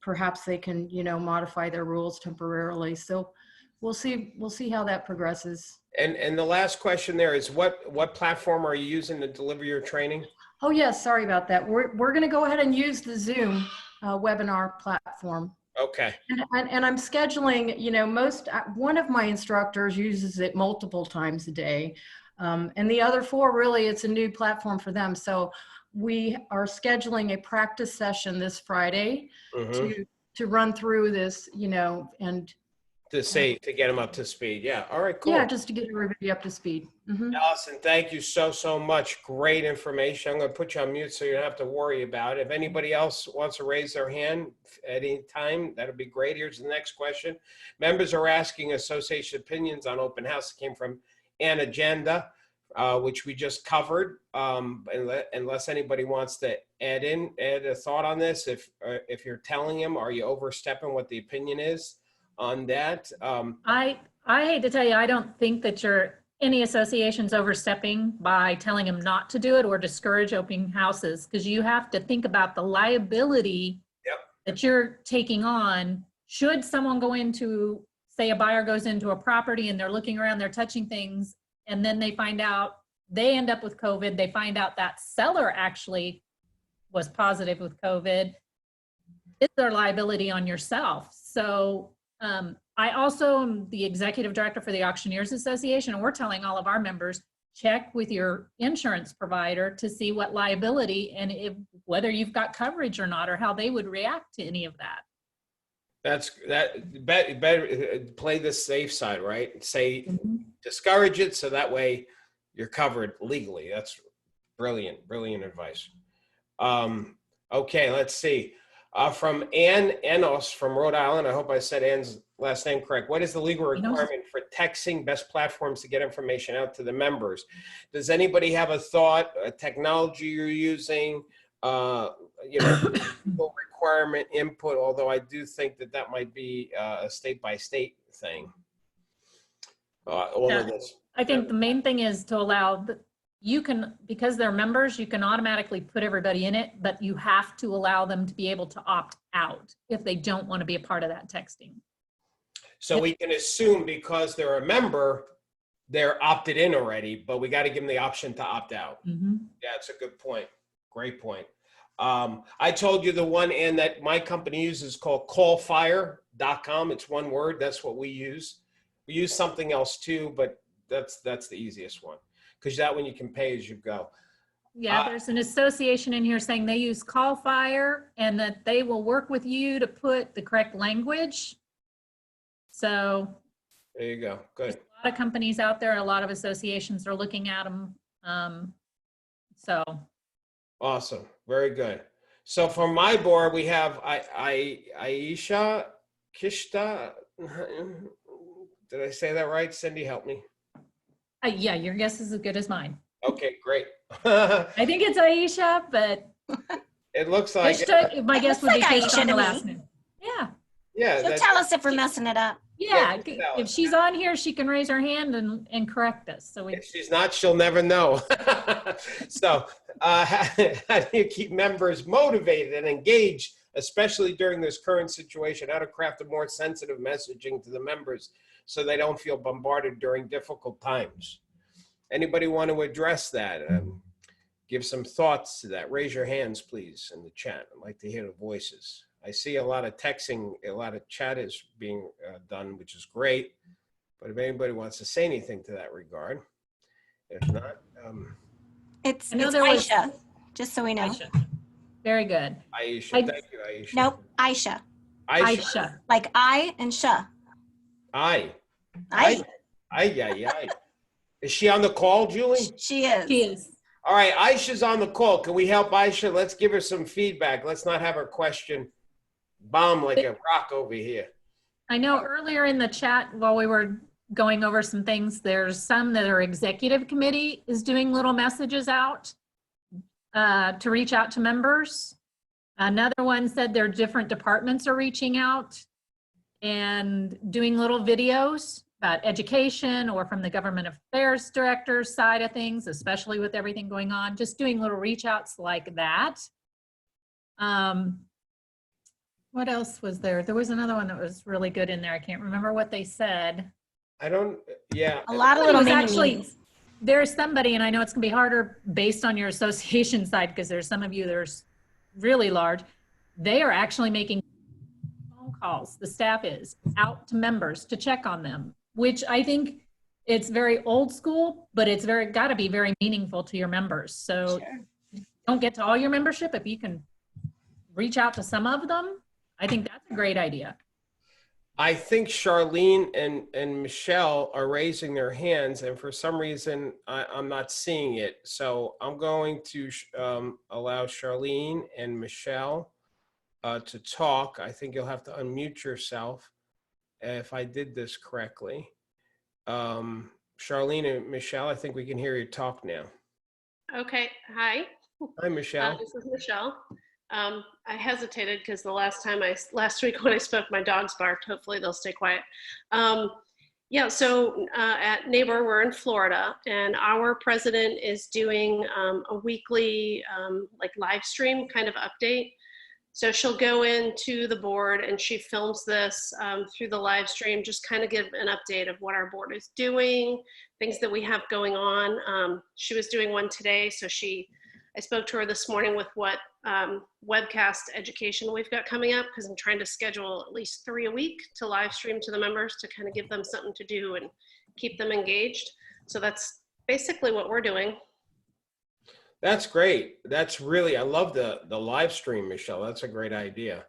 perhaps they can, you know, modify their rules temporarily. So we'll see how that progresses. And the last question there is what platform are you using to deliver your training? Oh yes, sorry about that. We're going to go ahead and use the Zoom webinar platform. Okay. And I'm scheduling, you know, one of my instructors uses it multiple times a day. And the other 4, really, it's a new platform for them. So we are scheduling a practice session this Friday to run through this, you know, and to get them up to speed. Yeah. All right, cool. Yeah, just to get everybody up to speed. Allison, thank you so much. Great information. I'm going to put you on mute so you don't have to worry about it. If anybody else wants to raise their hand at any time, that'll be great. Here's the next question. Members are asking association opinions on open house. It came from an agenda, which we just covered. Unless anybody wants to add a thought on this, if you're telling him, are you overstepping what the opinion is on that? I hate to tell you, I don't think that any association's overstepping by telling them not to do it or discourage open houses, because you have to think about the liability that you're taking on. Should someone go into, say a buyer goes into a property and they're looking around, they're touching things, and then they find out they end up with COVID, they find out that seller actually was positive with COVID, it's their liability on yourself. So I also am the executive director for the Auctioneers Association, and we're telling all of our members, check with your insurance provider to see what liability and whether you've got coverage or not, or how they would react to any of that. Better play the safe side, right? Say, discourage it so that way you're covered legally. That's brilliant advice. Okay, let's see. From Ann Enos from Rhode Island. I hope I said Ann's last name correct. What is the legal requirement for texting best platforms to get information out to the members? Does anybody have a thought, a technology you're using, you know, legal requirement input, although I do think that that might be a state by state thing. All of this. I think the main thing is to allow, you can, because they're members, you can automatically put everybody in it, but you have to allow them to be able to opt out if they don't want to be a part of that texting. So we can assume because they're a member, they're opted in already, but we got to give them the option to opt out. Mm-hmm. Yeah, it's a good point. Great point. I told you the one and that my company uses called callfire.com. It's one word. That's what we use. We use something else too, but that's the easiest one because that one you can pay as you go. Yeah, there's an association in here saying they use Callfire and that they will work with you to put the correct language. So There you go. Good. there's a lot of companies out there, a lot of associations are looking at them. So Awesome. Very good. So for my board, we have Aisha Kishta. Did I say that right? Cindy, help me. yeah, your guess is as good as mine. Okay, great. I think it's Aisha, but It looks like my guess would be looks like Kishta Aisha on the to me. last name. Yeah. yeah. She'll That's, tell us if we're messing it up. Yeah, Yeah, tell if us. she's on here, she can raise her hand and correct us. So we, if she's not, she'll never know. So how do you keep members motivated and engaged, especially during this current situation? How to craft a more sensitive messaging to the members so they don't feel bombarded during difficult times? Anybody want to address that? Give some thoughts to that. Raise your hands, please, in the chat. I'd like to hear the voices. I see a lot of texting, a lot of chat is being done, which is great. But if anybody wants to say anything to that regard, if not, It's I know there was- Aisha, just so we know. Aisha. Very good. Aisha, thank you, Aisha. Nope, Aisha. Aisha. Like I and Sha. Aye. I. Aye. Is she on the call, Julie? She is. She is. All right, Aisha's on the call. Can we help Aisha? Let's give her some feedback. Let's not have her question bomb like a rock over here. I know earlier in the chat while we were going over some things, there's some that are executive committee is doing little messages out to reach out to members. Another one said their different departments are reaching out and doing little videos about education or from the government affairs director's side of things, especially with everything going on, just doing little reach outs like that. What else was there? There was another one that was really good in there. I can't remember what they said. I don't, yeah. A lot of Somebody little was mini actually, meetings. there's somebody, and I know it's gonna be harder based on your association side, because there's some of you that are really large. They are actually making phone calls, the staff is, out to members to check on them, which I think it's very old school, but it's gotta be very meaningful to your members. So don't get to all your membership, if you can reach out to some of them, I think that's a great idea. I think Charlene and Michelle are raising their hands, and for some reason, I'm not seeing it. So I'm going to allow Charlene and Michelle to talk. I think you'll have to unmute yourself if I did this correctly. Charlene and Michelle, I think we can hear you talk now. Okay, hi. Hi, Michelle. This is Michelle. I hesitated because the last week when I spoke, my dogs barked. Hopefully they'll stay quiet. Yeah, so at Neighbor, we're in Florida, and our president is doing a weekly like live stream kind of update. So she'll go into the board and she films this through the live stream, just kind of give an update of what our board is doing, things that we have going on. She was doing one today, so I spoke to her this morning with what webcast education we've got coming up, because I'm trying to schedule at least 3 a week to live stream to the members to kind of give them something to do and keep them engaged. So that's basically what we're doing. That's great. That's really, I love the live stream, Michelle. That's a great idea.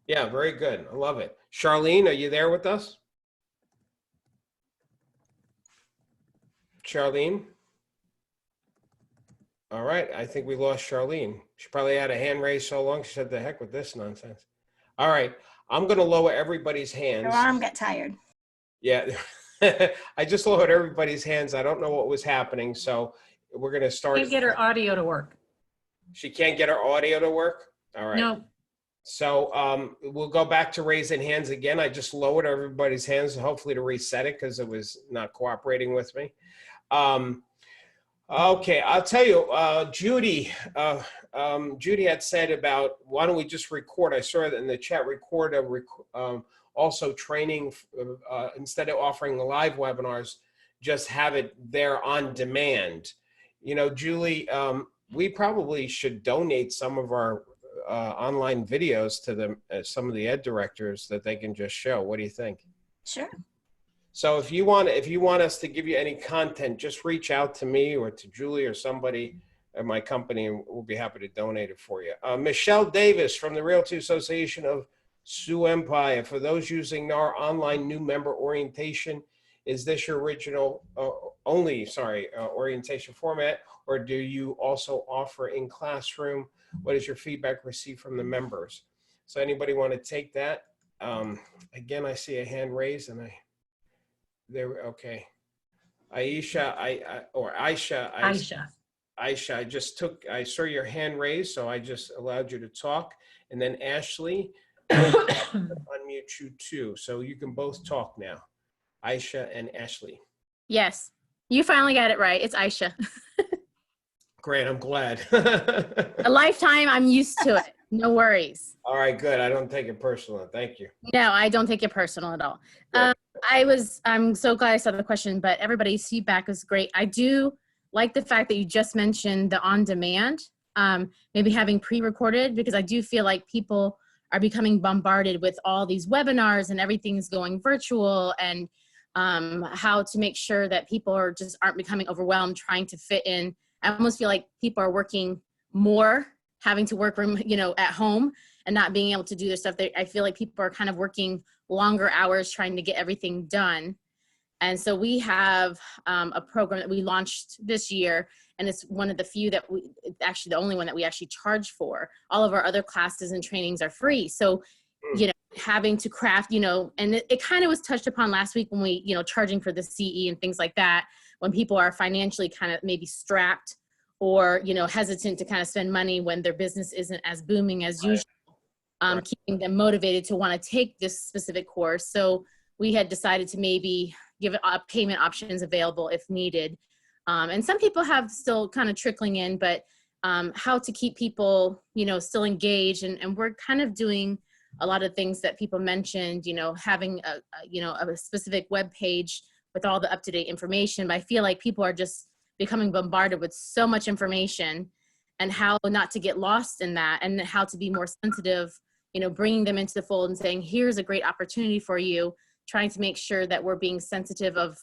Yeah, very good. I love it. Charlene, are you there with us? Charlene? All right, I think we lost Charlene. She probably had a hand raised so long, she said, the heck with this nonsense. All right, I'm gonna lower everybody's hands. Her arm got tired. Yeah, I just lowered everybody's hands. I don't know what was happening, so we're gonna start. Can't get her audio to work. She can't get her audio to work? All right. No. So we'll go back to raising hands again. I just lowered everybody's hands, hopefully to reset it because it was not cooperating with me. Okay, I'll tell you, Judy had said about, why don't we just record? I saw it in the chat, record also training, instead of offering live webinars, just have it there on demand. You know, Julie, we probably should donate some of our online videos to some of the ed directors that they can just show. What do you think? Sure. So if you want us to give you any content, just reach out to me or to Julie or somebody at my company, and we'll be happy to donate it for you. Michelle Davis from the Realty Association of Sioux Empire. For those using our online new member orientation, is this your original orientation format, or do you also offer in classroom? What is your feedback received from the members? So anybody want to take that? Again, I see a hand raised, and okay. Aisha, I saw your hand raised, so I just allowed you to talk. And then Ashley, unmute you too. So you can both talk now. Aisha and Ashley. Yes, you finally got it right. It's Aisha. Great, I'm glad. A lifetime, I'm used to it. No worries. All right, good. I don't take it personal. Thank you. No, I don't take it personal at all. I'm so glad I saw the question, but everybody's feedback was great. I do like the fact that you just mentioned the on-demand, maybe having pre-recorded, because I do feel like people are becoming bombarded with all these webinars and everything's going virtual, and how to make sure that people aren't becoming overwhelmed trying to fit in. I almost feel like people are working more, having to work, at home and not being able to do their stuff. I feel like people are kind of working longer hours trying to get everything done. And so we have a program that we launched this year, and it's one of the few that actually the only one that we actually charge for. All of our other classes and trainings are free. So, having to craft, and it kind of was touched upon last week when we, charging for the CE and things like that, when people are financially kind of maybe strapped or, hesitant to kind of spend money when their business isn't as booming as usual, keeping them motivated to want to take this specific course. So we had decided to maybe give payment options available if needed. And some people have still kind of trickling in, but how to keep people, still engaged. And we're kind of doing a lot of things that people mentioned, having a specific web page with all the up-to-date information. But I feel like people are just becoming bombarded with so much information, and how not to get lost in that, and how to be more sensitive, bringing them into the fold and saying, here's a great opportunity for you, trying to make sure that we're being sensitive of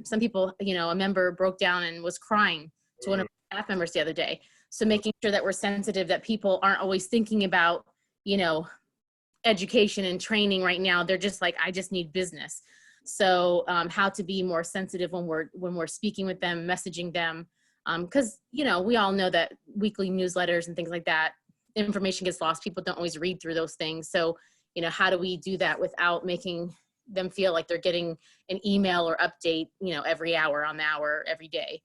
some people, a member broke down and was crying to one of our staff members the other day. So making sure that we're sensitive, that people aren't always thinking about, education and training right now. They're just like, I just need business. So how to be more sensitive when we're speaking with them, messaging them. Because, we all know that weekly newsletters and things like that, information gets lost. People don't always read through those things. So, how do we do that without making them feel like they're getting an email or update, every hour on the hour, every day.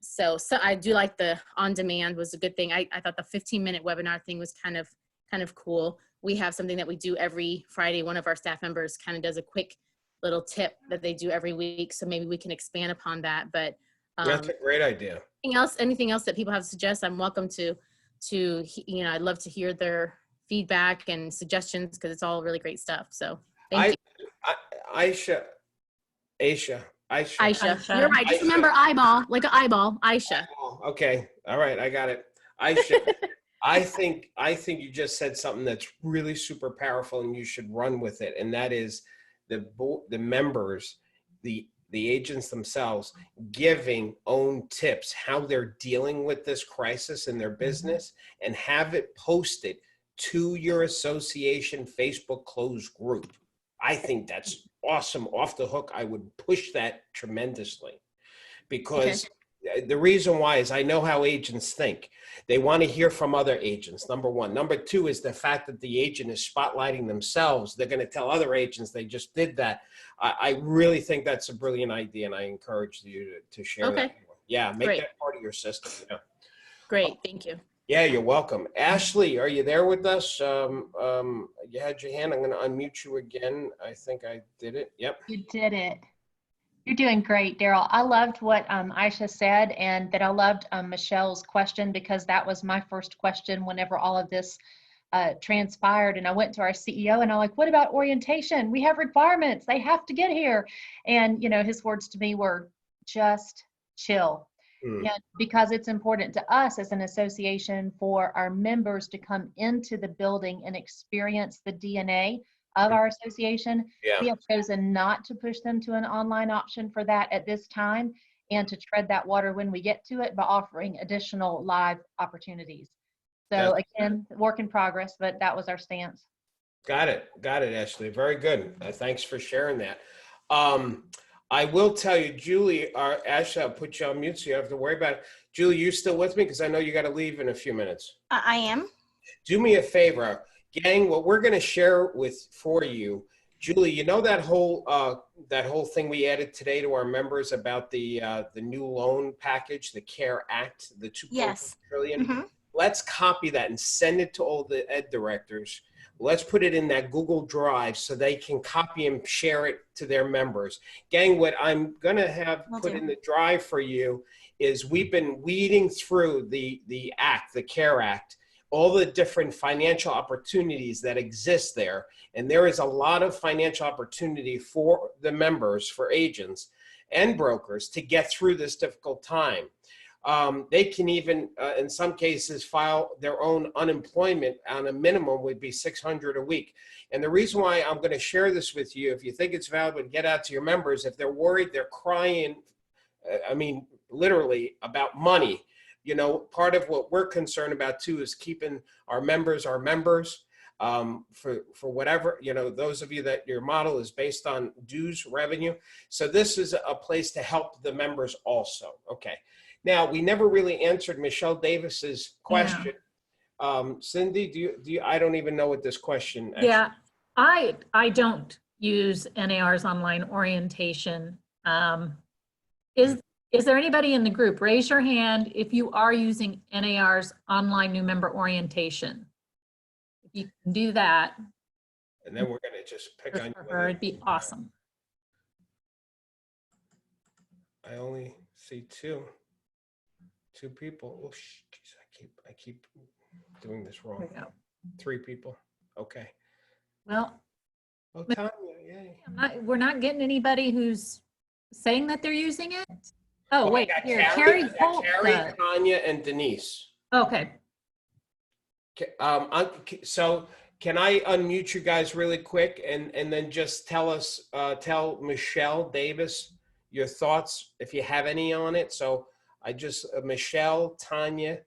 So I do like the on-demand was a good thing. I thought the 15-minute webinar thing was kind of cool. We have something that we do every Friday. One of our staff members kind of does a quick little tip that they do every week. So maybe we can expand upon that. But that's a great idea. Anything else that people have to suggest, I'm welcome to, I'd love to hear their feedback and suggestions, because it's all really great stuff. So thank you. Aisha. You're right. Just remember eyeball, like an eyeball, Aisha. Oh, okay. All right. I got it. Aisha, I think you just said something that's really super powerful, and you should run with it. And that is the members, the agents themselves giving own tips, how they're dealing with this crisis in their business, and have it posted to your association Facebook closed group. I think that's awesome. Off the hook. I would push that tremendously, because the reason why is I know how agents think. They want to hear from other agents, number one. Number two is the fact that the agent is spotlighting themselves. They're going to tell other agents they just did that. I really think that's a brilliant idea, and I encourage you to share that. Yeah, make that part of your system. Yeah. great. Thank you. Yeah, you're welcome. Ashley, are you there with us? You had your hand. I'm going to unmute you again. I think I did it. Yep. You did it. You're doing great, Darryl. I loved what Aisha said, and that I loved Michelle's question, because that was my first question whenever all of this transpired. And I went to our CEO and I'm like, what about orientation? We have requirements. They have to get here. And, you know, his words to me were just chill. And because it's important to us as an association for our members to come into the building and experience the DNA of our association, we have chosen not to push them to an online option for that at this time, and to tread that water when we get to it by offering additional live opportunities. So again, work in progress, but that was our stance. Got it, Ashley. Very good. Thanks for sharing that. I will tell you, Julie, Ashley, I'll put you on mute so you don't have to worry about it. Julie, you still with me? Because I know you got to leave in a few minutes. I am. Do me a favor, gang. What we're going to share for you, Julie. You know that whole thing we added today to our members about the new loan package, the CARE Act, the $2.2 trillion. Let's copy that and send it to all the ed directors. Let's put it in that Google Drive so they can copy and share it to their members. Gang, what I'm going to have put in the drive for you is we've been weeding through the act, the CARE Act, all the different financial opportunities that exist there. And there is a lot of financial opportunity for the members, for agents and brokers to get through this difficult time. They can even, in some cases, file their own unemployment on a minimum would be $600 a week. And the reason why I'm going to share this with you, if you think it's valuable, get out to your members. If they're worried, they're crying, I mean, literally about money. You know, part of what we're concerned about too is keeping our members for whatever, you know, those of you that your model is based on dues revenue. So this is a place to help the members also. Okay. Now, we never really answered Michelle Davis's question. Cindy, do you, I don't even know what this question actually. Yeah, I don't use NAR's online orientation. Is there anybody in the group? Raise your hand if you are using NAR's online new member orientation. If you can do that. And then we're going to just pick on you. It'd be awesome. I only see two people. Oh, geez, I keep doing this wrong. Three people. Okay. Well, Tanya, yay. we're not getting anybody who's saying that they're using it. Oh, wait, here, Carrie, Tanya, and Denise. Okay. So can I unmute you guys really quick and then just tell Michelle Davis your thoughts if you have any on it. So I just, Michelle, Tanya,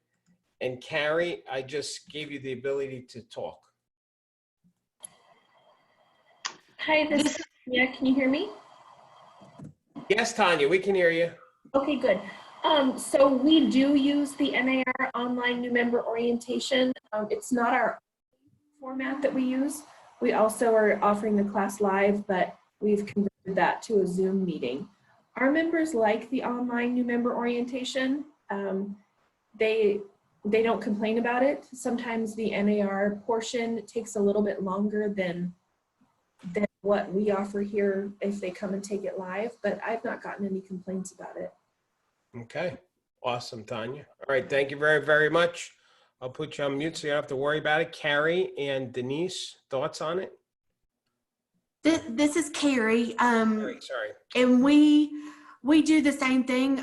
and Carrie, I just gave you the ability to talk. Hi, this is Tanya. Can you hear me? Yes, Tanya, we can hear you. Okay, good. So we do use the NAR online new member orientation. It's not our format that we use. We also are offering the class live, but we've converted that to a Zoom meeting. Our members like the online new member orientation. They don't complain about it. Sometimes the NAR portion takes a little bit longer than what we offer here if they come and take it live, but I've not gotten any complaints about it. Okay, awesome, Tanya. All right, thank you very, very much. I'll put you on mute so you don't have to worry about it. Carrie and Denise, thoughts on it? This is Carrie. Sorry. And we do the same thing.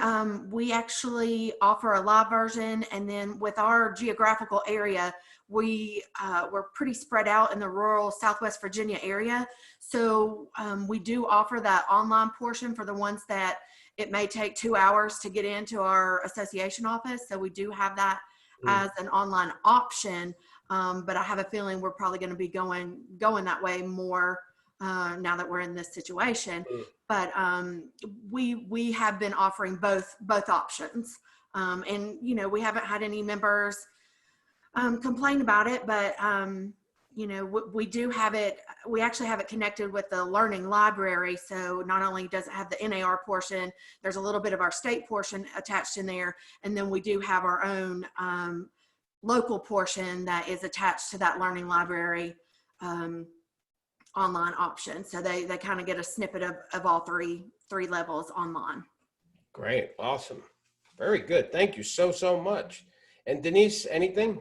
We actually offer a live version, and then with our geographical area, we're pretty spread out in the rural Southwest Virginia area. So we do offer that online portion for the ones that it may take 2 hours to get into our association office. So we do have that as an online option. But I have a feeling we're probably going to be going that way more now that we're in this situation. But we have been offering both options. And, you know, we haven't had any members complain about it, but you know, we do have it, we actually have it connected with the learning library. So not only does it have the NAR portion, there's a little bit of our state portion attached in there. And then we do have our own local portion that is attached to that learning library online option. So they kind of get a snippet of all three levels online. Great. Awesome. Very good. Thank you so much. And Denise, anything?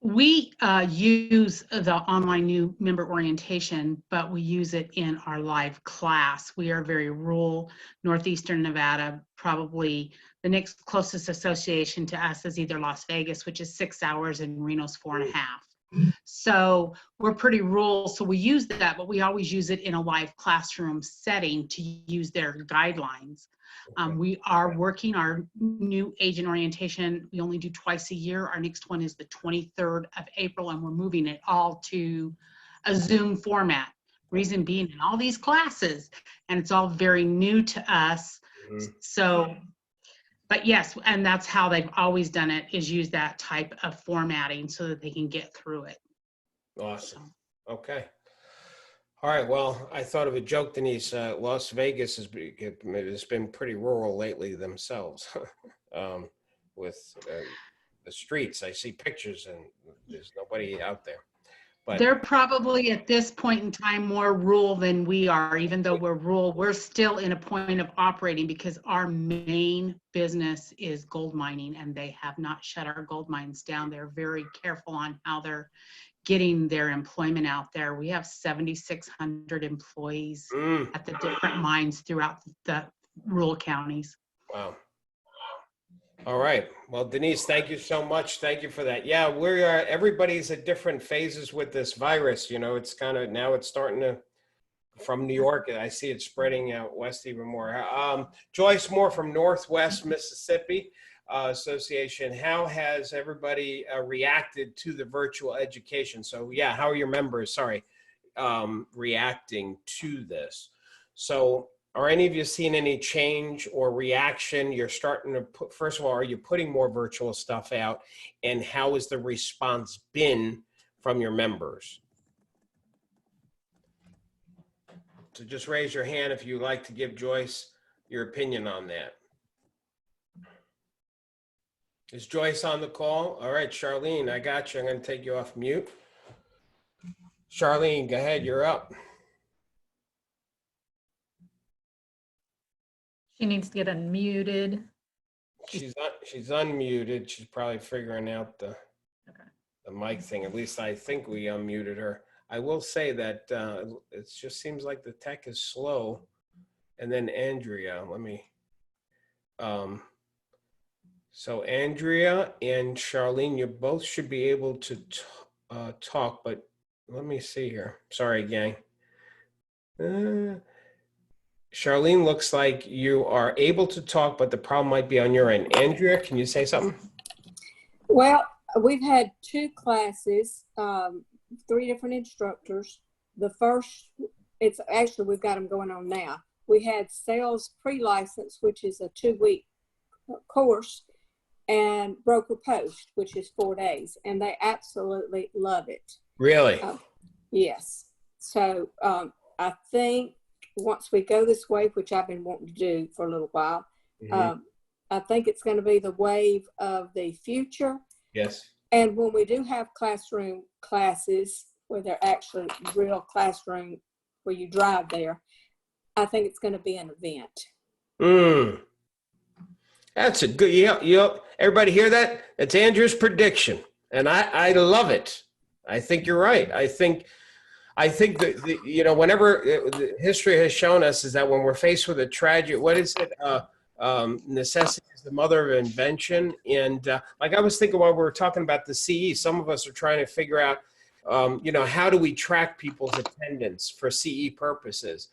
We use the online new member orientation, but we use it in our live class. We are very rural, northeastern Nevada. Probably the next closest association to us is either Las Vegas, which is 6 hours, and Reno's 4.5. So we're pretty rural, so we use that, but we always use it in a live classroom setting to use their guidelines. We are working our new agent orientation. We only do twice a year. Our next one is the 23rd of April, and we're moving it all to a Zoom format. Reason being, in all these classes, and it's all very new to us. So, but yes, and that's how they've always done it, is use that type of formatting so that they can get through it. Awesome. Okay. All right. Well, I thought of a joke, Denise. Las Vegas has been pretty rural lately themselves with the streets. I see pictures and there's nobody out there. But they're probably at this point in time more rural than we are. Even though we're rural, we're still in a point of operating because our main business is gold mining, and they have not shut our gold mines down. They're very careful on how they're getting their employment out there. We have 7,600 employees at the different mines throughout the rural counties. Wow. All right. Well, Denise, thank you so much. Thank you for that. Yeah, we are. Everybody's at different phases with this virus. You know, it's kind of, now it's starting to, from New York, I see it spreading out west even more. Joyce Moore from Northwest Mississippi Association. How has everybody reacted to the virtual education? So yeah, how are your members, reacting to this? So are any of you seeing any change or reaction? You're starting to put, first of all, are you putting more virtual stuff out? And how has the response been from your members? So just raise your hand if you'd like to give Joyce your opinion on that. Is Joyce on the call? All right, Charlene, I got you. I'm going to take you off mute. Charlene, go ahead. You're up. She needs to get unmuted. She's unmuted. She's probably figuring out the mic thing. At least I think we unmuted her. I will say that it just seems like the tech is slow. And then Andrea, let me. So Andrea and Charlene, you both should be able to talk, but let me see here. Sorry, gang. Charlene, looks like you are able to talk, but the problem might be on your end. Andrea, can you say something? Well, we've had 2 classes, 3 different instructors. The first, it's actually, we've got them going on now. We had sales pre-license, which is a 2-week course, and broker post, which is 4 days, and they absolutely love it. Really? Yes. So I think once we go this way, which I've been wanting to do for a little while, I think it's going to be the wave of the future. Yes. And when we do have classroom classes where they're actually real classroom where you drive there, I think it's going to be an event. That's a good, everybody hear that? It's Andrew's prediction. And I love it. I think you're right. I think that, whenever the history has shown us is that when we're faced with a tragic, what is it? Necessity is the mother of invention. And like I was thinking while we were talking about the CE, some of us are trying to figure out, how do we track people's attendance for CE purposes?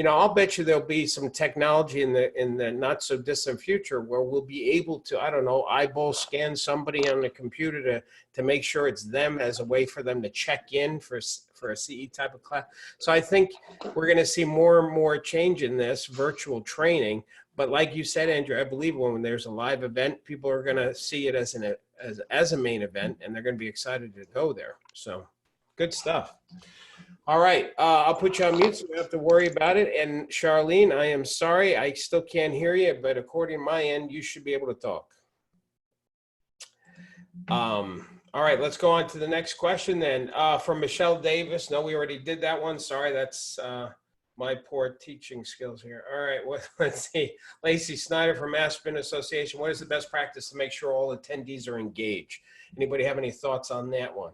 I'll bet you there'll be some technology in the not so distant future where we'll be able to, I don't know, eyeball scan somebody on the computer to make sure it's them as a way for them to check in for a CE type of class. So I think we're going to see more and more change in this virtual training. But like you said, Andrew, I believe when there's a live event, people are going to see it as as a main event, and they're going to be excited to go there. So good stuff. All right, I'll put you on mute so you don't have to worry about it. And Charlene, I am sorry, I still can't hear you, but according to my end, you should be able to talk. All right, let's go on to the next question then. From Michelle Davis. No, we already did that one. Sorry, that's my poor teaching skills here. All right, let's see. Lacey Snyder from Aspen Association. What is the best practice to make sure all attendees are engaged? Anybody have any thoughts on that one?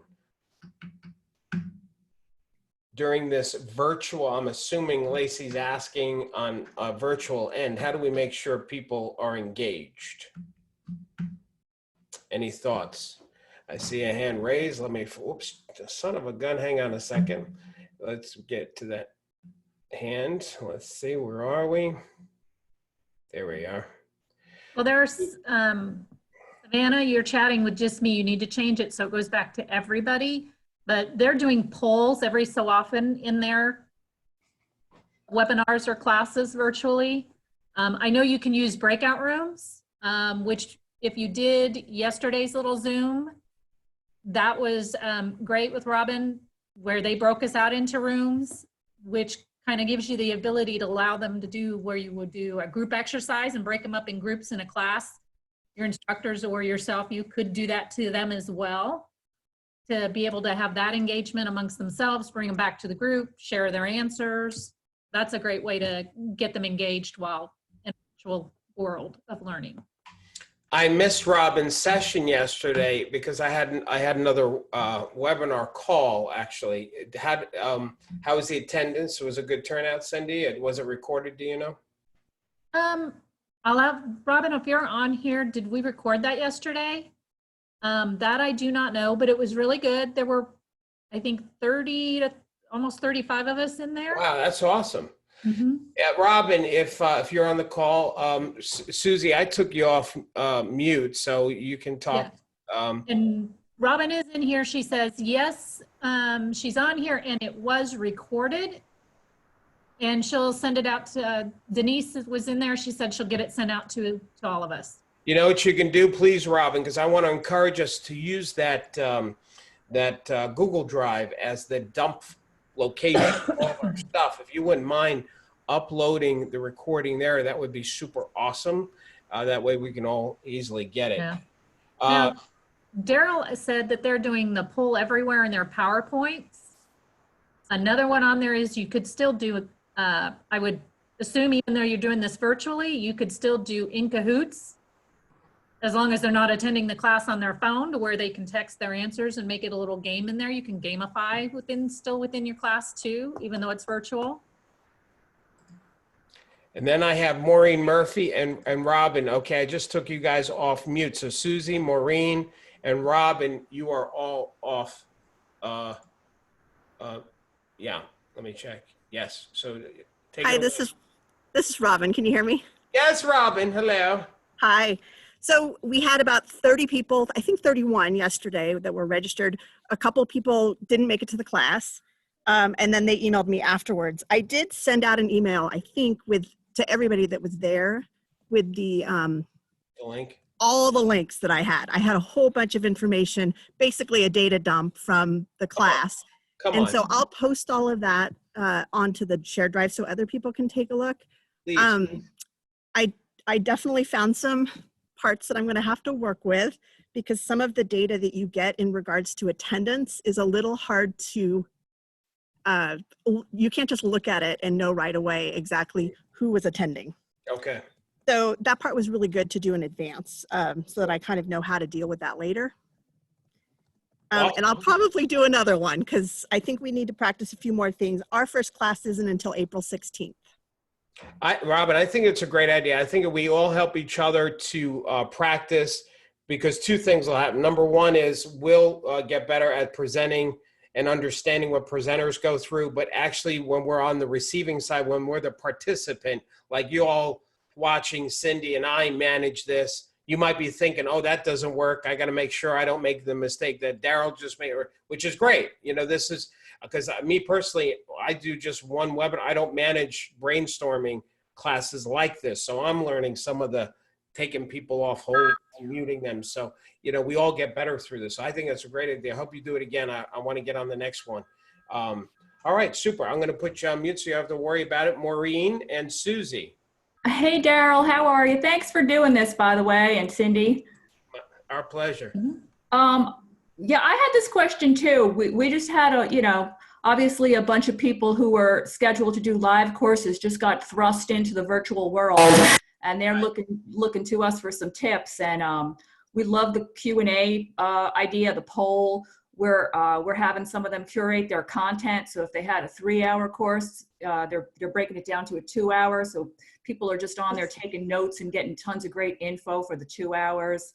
During this virtual, I'm assuming Lacey's asking on a virtual end, how do we make sure people are engaged? Any thoughts? I see a hand raised. Let me, oops, son of a gun, hang on a second. Let's get to that hand. Let's see, where are we? There we are. Well, there's, Savannah, you're chatting with just me. You need to change it so it goes back to everybody. But they're doing polls every so often in their webinars or classes virtually. I know you can use breakout rooms, which if you did yesterday's little Zoom, that was great with Robin, where they broke us out into rooms, which kind of gives you the ability to allow them to do where you would do a group exercise and break them up in groups in a class. Your instructors or yourself, you could do that to them as well, to be able to have that engagement amongst themselves, bring them back to the group, share their answers. That's a great way to get them engaged while in the virtual world of learning. I missed Robin's session yesterday because I had another webinar call actually. How was the attendance? Was it a good turnout, Cindy? Was it recorded, do you know? I'll have, Robin, if you're on here, did we record that yesterday? That I do not know, but it was really good. There were, I think, 30 to almost 35 of us in there. Wow, that's awesome. Mm-hmm. Yeah, Robin, if you're on the call, Susie, I took you off mute, so you can talk. Yeah. And Robin is in here. She says, yes, she's on here and it was recorded. And she'll send it out to, Denise was in there. She said she'll get it sent out to all of us. You know what you can do, please, Robin, because I want to encourage us to use that Google Drive as the dump location for all of our stuff. If you wouldn't mind uploading the recording there, that would be super awesome. That way we can all easily get it. Yeah. Now, Darryl said that they're doing the poll everywhere in their PowerPoints. Another one on there is you could still do, I would assume even though you're doing this virtually, you could still do in Kahoots, as long as they're not attending the class on their phone, to where they can text their answers and make it a little game in there. You can gamify still within your class too, even though it's virtual. And then I have Maureen Murphy and Robin. Okay, I just took you guys off mute. So Susie, Maureen, and Robin, you are all off. Yeah, let me check. Yes, so take Hi, this is Robin. Can you hear me? Yes, Robin, hello. Hi. So we had about 30 people, I think 31 yesterday that were registered. A couple of people didn't make it to the class, and then they emailed me afterwards. I did send out an email, I think, to everybody that was there with the link. All the links that I had. I had a whole bunch of information, basically a data dump from the class. Come on. So I'll post all of that onto the shared drive so other people can take a look. Please. I definitely found some parts that I'm going to have to work with, because some of the data that you get in regards to attendance is a little hard to, you can't just look at it and know right away exactly who was attending. Okay. So that part was really good to do in advance, so that I kind of know how to deal with that later. Awesome. And I'll probably do another one, because I think we need to practice a few more things. Our first class isn't until April 16th. Robin, I think it's a great idea. I think if we all help each other to practice, because two things will happen. Number one is we'll get better at presenting and understanding what presenters go through, but actually when we're on the receiving side, when we're the participant, like you all watching Cindy and I manage this, you might be thinking, oh, that doesn't work. I got to make sure I don't make the mistake that Darryl just made, which is great. You know, this is, because me personally, I do just one webinar. I don't manage brainstorming classes like this. So I'm learning some of the taking people off hold and muting them. So, you know, we all get better through this. So I think that's a great idea. I hope you do it again. I want to get on the next one. All right, super. I'm going to put you on mute so you have to worry about it. Maureen and Susie. Hey, Darryl, how are you? Thanks for doing this, by the way, and Cindy. Our pleasure. Yeah, I had this question too. We just had obviously a bunch of people who were scheduled to do live courses just got thrust into the virtual world, and they're looking to us for some tips. And we love the Q&A idea, the poll. We're having some of them curate their content. So if they had a 3-hour course, they're breaking it down to a 2-hour. So people are just on there taking notes and getting tons of great info for the 2 hours.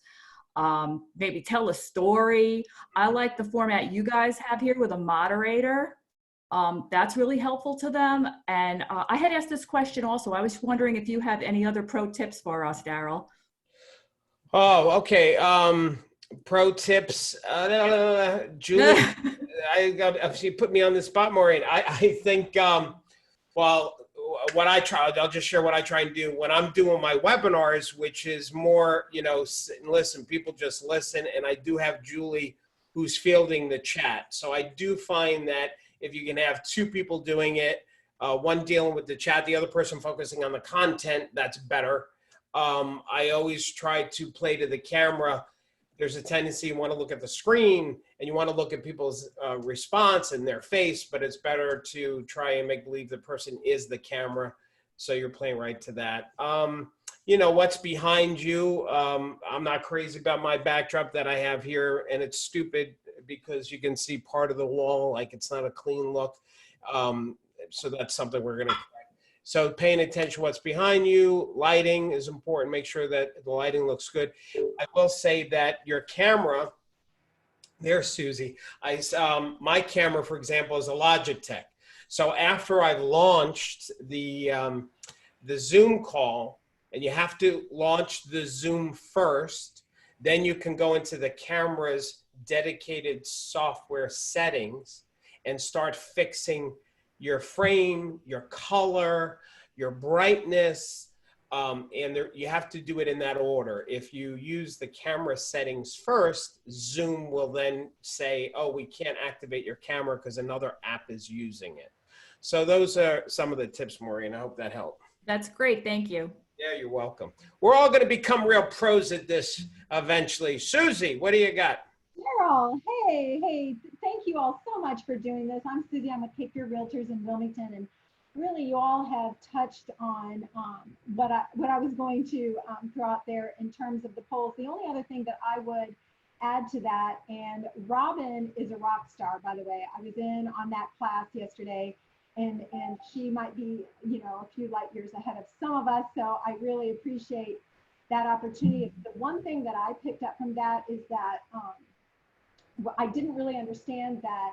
Maybe tell a story. I like the format you guys have here with a moderator. That's really helpful to them. And I had asked this question also. I was wondering if you have any other pro tips for us, Darryl. Oh, okay. Pro tips. Julie, she put me on the spot, Maureen. I think, well, what I try, I'll just share what I try and do when I'm doing my webinars, which is more, you know, listen, people just listen. And I do have Julie who's fielding the chat. So I do find that if you can have 2 people doing it, one dealing with the chat, the other person focusing on the content, that's better. I always try to play to the camera. There's a tendency you want to look at the screen and you want to look at people's response and their face, but it's better to try and make believe the person is the camera. So you're playing right to that. You know, what's behind you? I'm not crazy about my backdrop that I have here, and it's stupid because you can see part of the wall, like it's not a clean look. So that's something we're going to. So paying attention to what's behind you, lighting is important. Make sure that the lighting looks good. I will say that your camera, there's Susie. My camera, for example, is a Logitech. So after I've launched the Zoom call, and you have to launch the Zoom first, then you can go into the camera's dedicated software settings and start fixing your frame, your color, your brightness, and you have to do it in that order. If you use the camera settings first, Zoom will then say, oh, we can't activate your camera because another app is using it. So those are some of the tips, Maureen. I hope that helped. That's great. Thank you. Yeah, you're welcome. We're all going to become real pros at this eventually. Susie, what do you got? Darryl, hey, thank you all so much for doing this. I'm Susie, I'm with Cape Fear Realtors in Wilmington, and really you all have touched on what I was going to throw out there in terms of the polls. The only other thing that I would add to that, and Robin is a rock star, by the way. I was in on that class yesterday, and she might be, you know, a few light years ahead of some of us, so I really appreciate that opportunity. The one thing that I picked up from that is that I didn't really understand that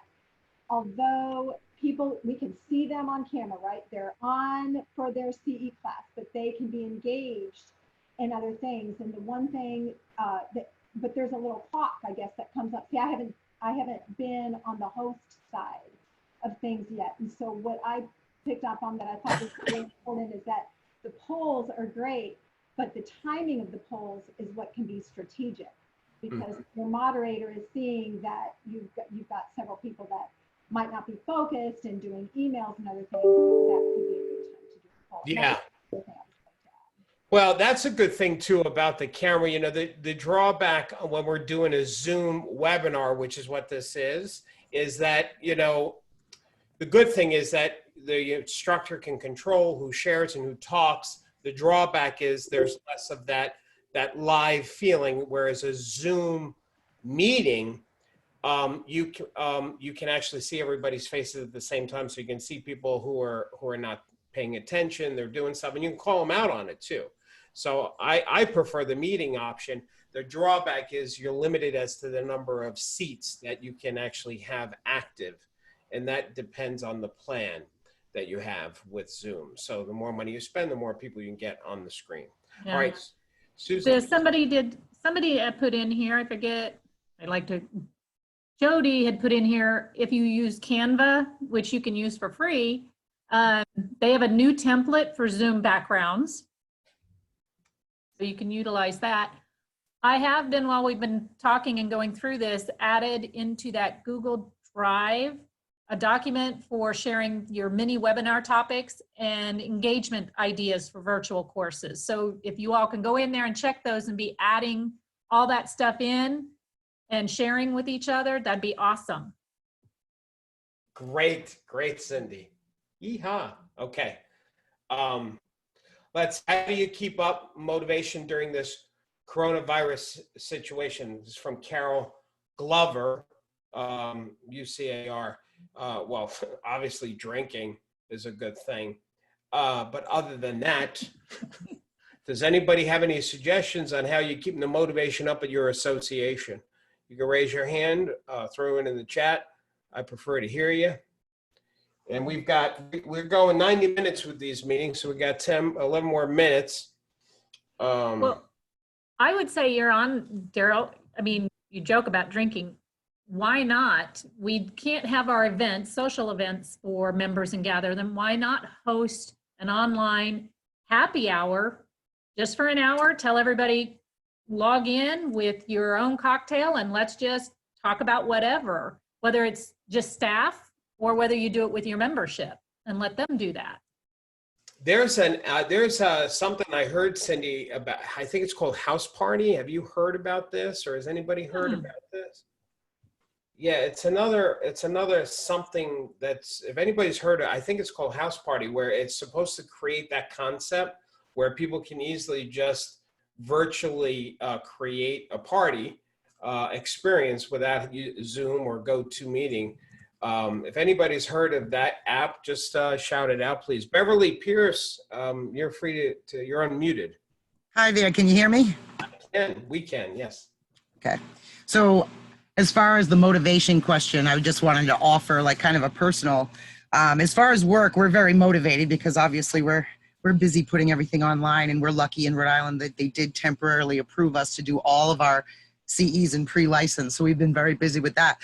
although people, we can see them on camera, right? They're on for their CE class, but they can be engaged in other things. And the one thing but there's a little clock, I guess, that comes up. See, I haven't been on the host side of things yet. And so what I picked up on that I thought was really important is that the polls are great, but the timing of the polls is what can be strategic, because your moderator is seeing that you've got several people that might not be focused and doing emails and other things. That could be a good time to do a poll. Yeah. Well, that's a good thing too about the camera. You know, the drawback when we're doing a Zoom webinar, which is what this is that, you know, the good thing is that the instructor can control who shares and who talks. The drawback is there's less of that live feeling, whereas a Zoom meeting, you can actually see everybody's faces at the same time, so you can see people who are not paying attention, they're doing stuff, and you can call them out on it too. So I prefer the meeting option. The drawback is you're limited as to the number of seats that you can actually have active, and that depends on the plan that you have with Zoom. So the more money you spend, the more people you can get on the screen. Yeah. All right, Susan. So somebody put in here, I forget, Jody had put in here, if you use Canva, which you can use for free, they have a new template for Zoom backgrounds. So you can utilize that. I have been, while we've been talking and going through this, added into that Google Drive a document for sharing your mini webinar topics and engagement ideas for virtual courses. So if you all can go in there and check those and be adding all that stuff in and sharing with each other, that'd be awesome. Great, great, Cindy. Yeehaw. Okay. How do you keep up motivation during this coronavirus situation? This is from Carol Glover, UCAR. Well, obviously drinking is a good thing. But other than that, does anybody have any suggestions on how you're keeping the motivation up at your association? You can raise your hand, throw it in the chat. I prefer to hear you. And we're going 90 minutes with these meetings, so we got 11 more minutes. Well, I would say you're on, Darryl. I mean, you joke about drinking. Why not? We can't have our events, social events for members and gather them. Why not host an online happy hour just for an hour? Tell everybody, log in with your own cocktail and let's just talk about whatever, whether it's just staff or whether you do it with your membership, and let them do that. There's something I heard, Cindy, about. I think it's called House Party. Have you heard about this, or has anybody heard about this? Yeah, it's another something that's, if anybody's heard it, I think it's called House Party, where it's supposed to create that concept where people can easily just virtually create a party experience without Zoom or GoToMeeting. If anybody's heard of that app, just shout it out, please. Beverly Pierce, you're free to you're unmuted. Hi there, can you hear me? We can, yes. Okay, so as far as the motivation question, I just wanted to offer like kind of a personal, as far as work, we're very motivated because obviously we're busy putting everything online, and we're lucky in Rhode Island that they did temporarily approve us to do all of our CEs and pre-license. So we've been very busy with that.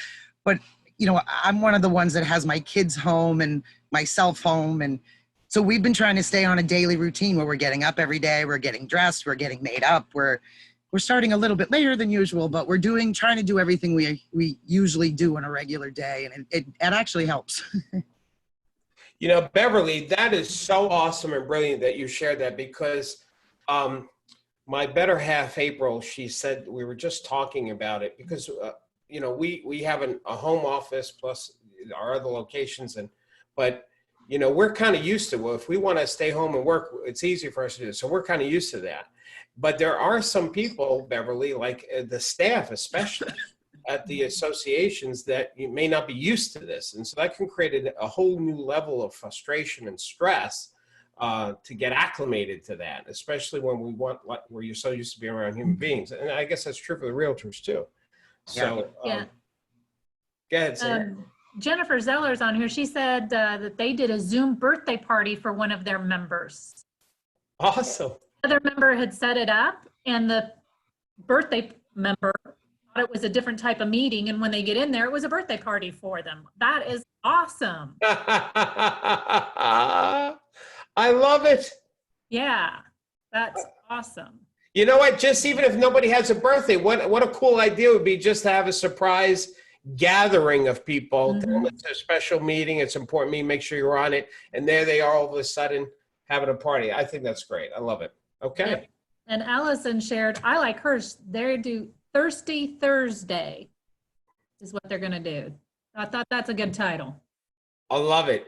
But you know, I'm one of the ones that has my kids home and myself home. And so we've been trying to stay on a daily routine where we're getting up every day, we're getting dressed, we're getting made up, we're starting a little bit later than usual, but we're trying to do everything we usually do on a regular day. And it actually helps. You know, Beverly, that is so awesome and brilliant that you shared that, because my better half, April, she said, we were just talking about it because, you know, we have a home office plus our other locations, but you know, we're kind of used to, well, if we want to stay home and work, it's easy for us to do. So we're kind of used to that. But there are some people, Beverly, like the staff, especially at the associations, that you may not be used to this. And so that can create a whole new level of frustration and stress to get acclimated to that, especially when where you're so used to being around human beings. And I guess that's true for the realtors too. So, yeah. Go ahead, Sarah. Jennifer Zeller's on here. She said that they did a Zoom birthday party for one of their members. Awesome. Another member had set it up, and the birthday member thought it was a different type of meeting, and when they get in there, it was a birthday party for them. That is awesome. I love it. Yeah, that's awesome. You know what? Just even if nobody has a birthday, what a cool idea would be just to have a surprise gathering of people. Mm-hmm. It's a special meeting. It's important to me. Make sure you're on it. And there they are all of a sudden having a party. I think that's great. I love it. Okay. Yep. And Allison shared, I like hers. They do Thirsty Thursday is what they're going to do. I thought that's a good title. I love it.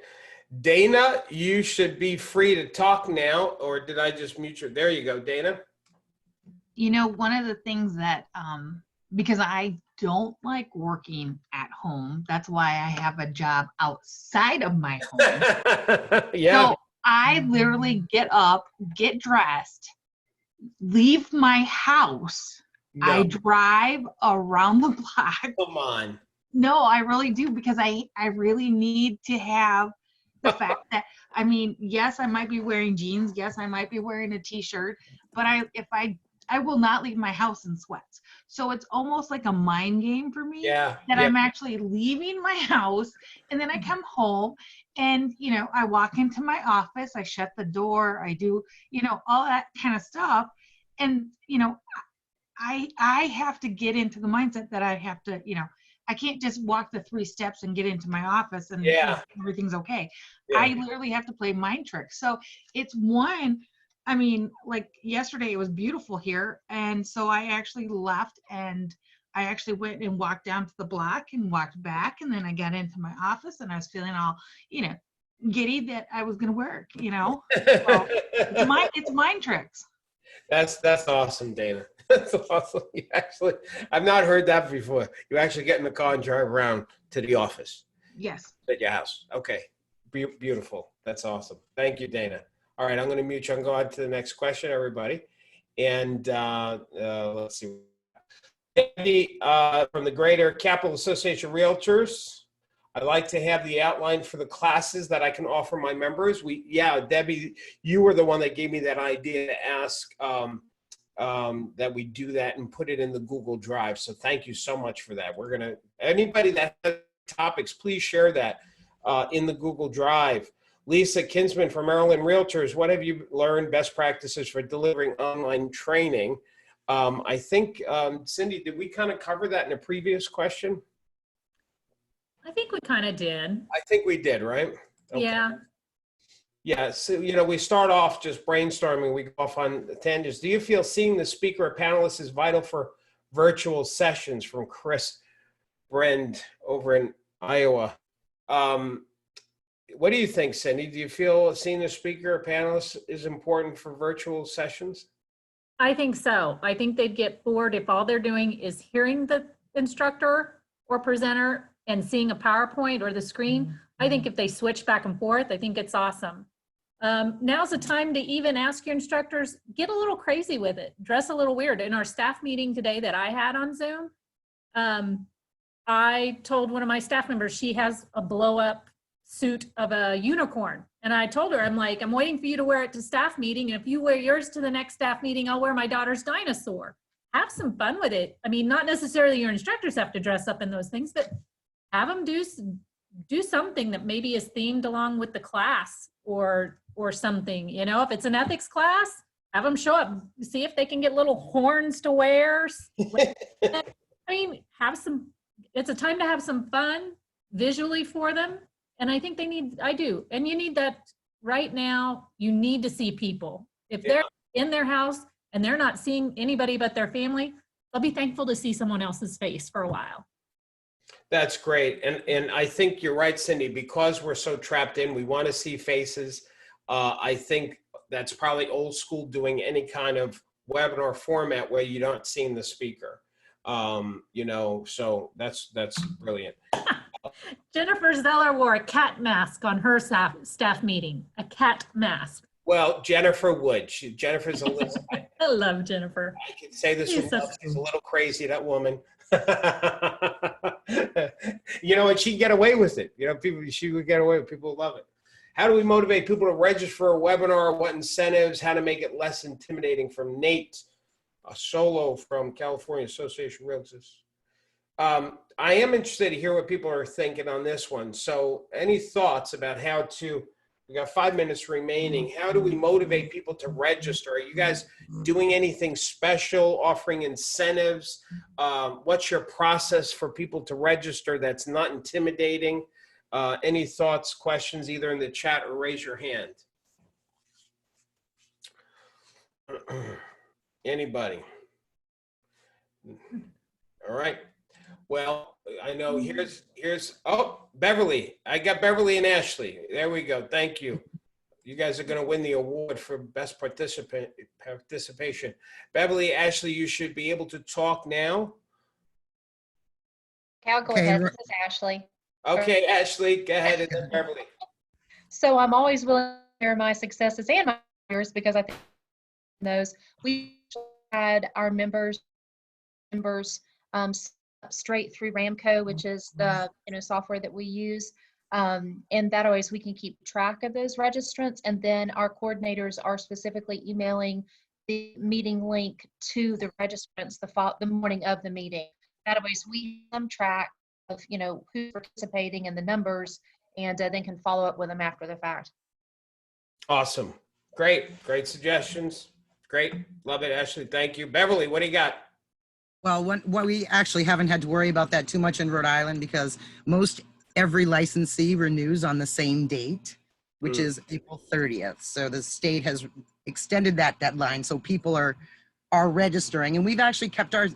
Dana, you should be free to talk now, or did I just mute you? There you go, Dana. You know, one of the things that, because I don't like working at home, that's why I have a job outside of my home. Yeah. So I literally get up, get dressed, leave my house. No. I drive around the block. Come on. No, I really do, because I really need to have the fact that, I mean, yes, I might be wearing jeans. Yes, I might be wearing a t-shirt, but I will not leave my house in sweats. So it's almost like a mind game for me that I'm actually leaving my house, and then I come home and, you know, I walk into my office, I shut the door, I do, you know, all that kind of stuff. And, you know, I have to get into the mindset that I have to, I can't just walk the 3 steps and get into my office and Yeah. everything's okay. Yeah. I literally have to play mind tricks. So it's one, I mean, like yesterday it was beautiful here. And so I actually left and I actually went and walked down to the block and walked back. And then I got into my office and I was feeling all, giddy that I was going to work, So it's mind tricks. That's awesome, Dana. That's awesome. I've not heard that before. You actually get in the car and drive around to the office. Yes. At your house. Okay. Beautiful. That's awesome. Thank you, Dana. All right, I'm going to mute you and go on to the next question, everybody. And let's see. Andy, from the Greater Capital Association of Realtors, I'd like to have the outline for the classes that I can offer my members. Debbie, you were the one that gave me that idea to ask that we do that and put it in the Google Drive. So thank you so much for that. Anybody that has topics, please share that in the Google Drive. Lisa Kinsman from Maryland Realtors, what have you learned best practices for delivering online training? I think, Cindy, did we kind of cover that in a previous question? I think we kind of did. I think we did, right? Okay. Yeah. Yeah, so, we start off just brainstorming, we go off on tangents. Do you feel seeing the speaker or panelists is vital for virtual sessions? From Chris Brend over in Iowa. What do you think, Cindy? Do you feel seeing the speaker or panelist is important for virtual sessions? I think so. I think they'd get bored if all they're doing is hearing the instructor or presenter and seeing a PowerPoint or the screen. I think if they switch back and forth, I think it's awesome. Now's the time to even ask your instructors, get a little crazy with it, dress a little weird. In our staff meeting today that I had on Zoom, I told one of my staff members, she has a blow up suit of a unicorn. And I told her, I'm waiting for you to wear it to staff meeting. And if you wear yours to the next staff meeting, I'll wear my daughter's dinosaur. Have some fun with it. I mean, not necessarily your instructors have to dress up in those things, but have them do something that maybe is themed along with the class or something. If it's an ethics class, have them show up, see if they can get little horns to wear. I mean, it's a time to have some fun visually for them. And I think I do. And you need that right now. You need to see people. If they're in their house and they're not seeing anybody but their family, they'll be thankful to see someone else's face for a while. That's great. And I think you're right, Cindy, because we're so trapped in, we want to see faces. I think that's probably old school doing any kind of webinar format where you're not seeing the speaker. So that's brilliant. Jennifer Zeller wore a cat mask on her staff meeting, a cat mask. Well, Jennifer would. Jennifer's a little. I love Jennifer. I can say this she's a little crazy, that woman. And she'd get away with it. She would get away with it. People love it. How do we motivate people to register for a webinar? What incentives? How to make it less intimidating? From Nate Solo from California Association of Realtors. I am interested to hear what people are thinking on this one. So any thoughts about how to, we got 5 minutes remaining. How do we motivate people to register? Are you guys doing anything special, offering incentives? What's your process for people to register that's not intimidating? Any thoughts, questions, either in the chat or raise your hand? Anybody? All right. Well, I know here's Beverly. I got Beverly and Ashley. There we go. Thank you. You guys are going to win the award for best participation. Beverly, Ashley, you should be able to talk now. Okay, I'll go ahead. This is Ashley. Okay, Ashley, go ahead, and then Beverly. So I'm always willing to share my successes and my failures because I think those we had our members straight through Ramco, which is the software that we use, and that always we can keep track of those registrants, and then our coordinators are specifically emailing the meeting link to the registrants the morning of the meeting. That always we have track of who's participating and the numbers, and then can follow up with them after the fact. Awesome. Great suggestions. Great. Love it, Ashley. Thank you. Beverly, what do you got? Well, what we actually haven't had to worry about that too much in Rhode Island because most every licensee renews on the same date, which is April 30th. So the state has extended that deadline. So people are registering, and we've actually kept a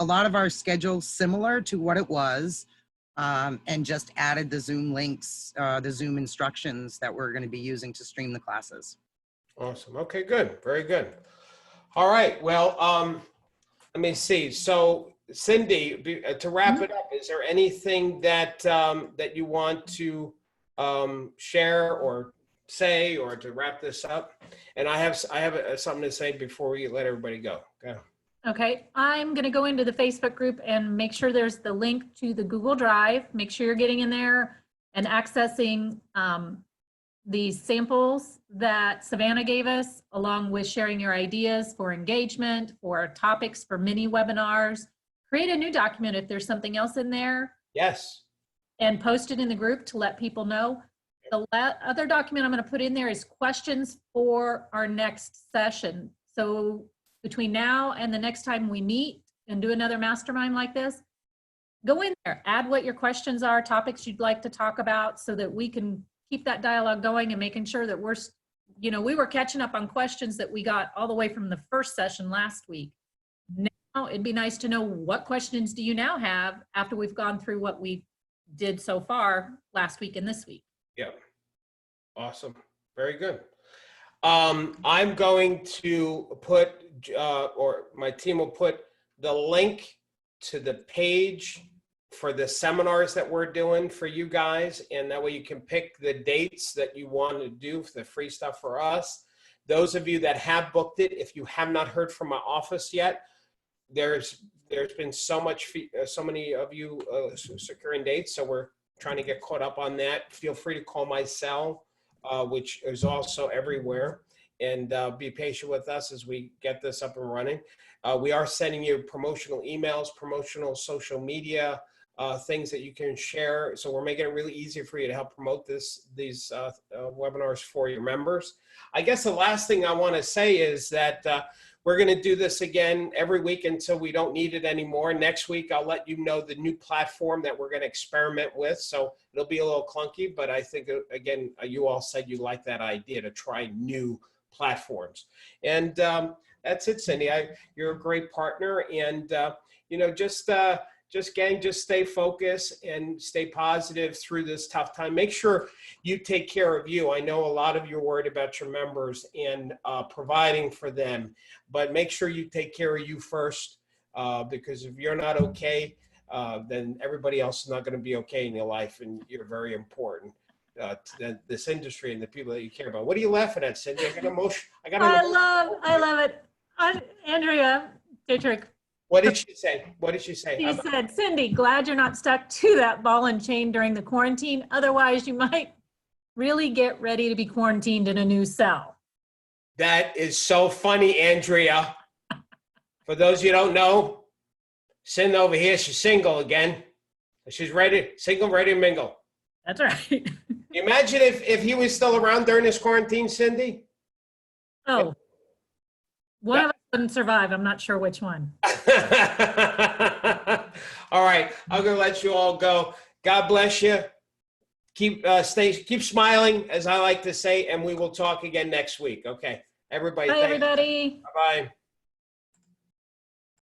lot of our schedules similar to what it was, and just added the Zoom links, the Zoom instructions that we're going to be using to stream the classes. Awesome. Okay, good. Very good. All right. Well, let me see. So Cindy, to wrap it up, is there anything that that you want to share or say, or to wrap this up? And I have something to say before we let everybody go. Go. Okay, I'm going to go into the Facebook group and make sure there's the link to the Google Drive. Make sure you're getting in there and accessing the samples that Savannah gave us, along with sharing your ideas for engagement, for topics, for mini webinars. Create a new document if there's something else in there. Yes. And post it in the group to let people know. The other document I'm going to put in there is questions for our next session. So between now and the next time we meet and do another mastermind like this, go in there, add what your questions are, topics you'd like to talk about, so that we can keep that dialogue going and making sure that we're, we were catching up on questions that we got all the way from the first session last week. Now it'd be nice to know, what questions do you now have after we've gone through what we did so far last week and this week? Yeah. Awesome. Very good. I'm going to put, or my team will put the link to the page for the seminars that we're doing for you guys. And that way you can pick the dates that you want to do for the free stuff for us. Those of you that have booked it, if you have not heard from my office yet, there's been so many of you securing dates. So we're trying to get caught up on that. Feel free to call my cell, which is also everywhere, and be patient with us as we get this up and running. We are sending you promotional emails, promotional social media, things that you can share. So we're making it really easy for you to help promote these webinars for your members. I guess the last thing I want to say is that we're going to do this again every week until we don't need it anymore. Next week, I'll let you know the new platform that we're going to experiment with. So it'll be a little clunky, but I think, again, you all said you like that idea to try new platforms. And that's it, Cindy. You're a great partner. And, just stay focused and stay positive through this tough time. Make sure you take care of you. I know a lot of you are worried about your members and providing for them, but make sure you take care of you first, because if you're not okay, then everybody else is not going to be okay in your life, and you're very important to this industry and the people that you care about. What are you laughing at, Cindy? I got emotion. I love it. Andrea Dietrich. What did she say? What did she say? She said, Cindy, glad you're not stuck to that ball and chain during the quarantine. Otherwise, you might really get ready to be quarantined in a new cell. That is so funny, Andrea. For those of you who don't know, Cindy over here, she's single again. She's ready, single, ready to mingle. That's right. Imagine if he was still around during this quarantine, Cindy. Oh, one of us wouldn't survive. I'm not sure which one. All right, I'm gonna let you all go. God bless you. Keep smiling, as I like to say, and we will talk again next week. Okay, everybody. Bye, everybody. Bye-bye.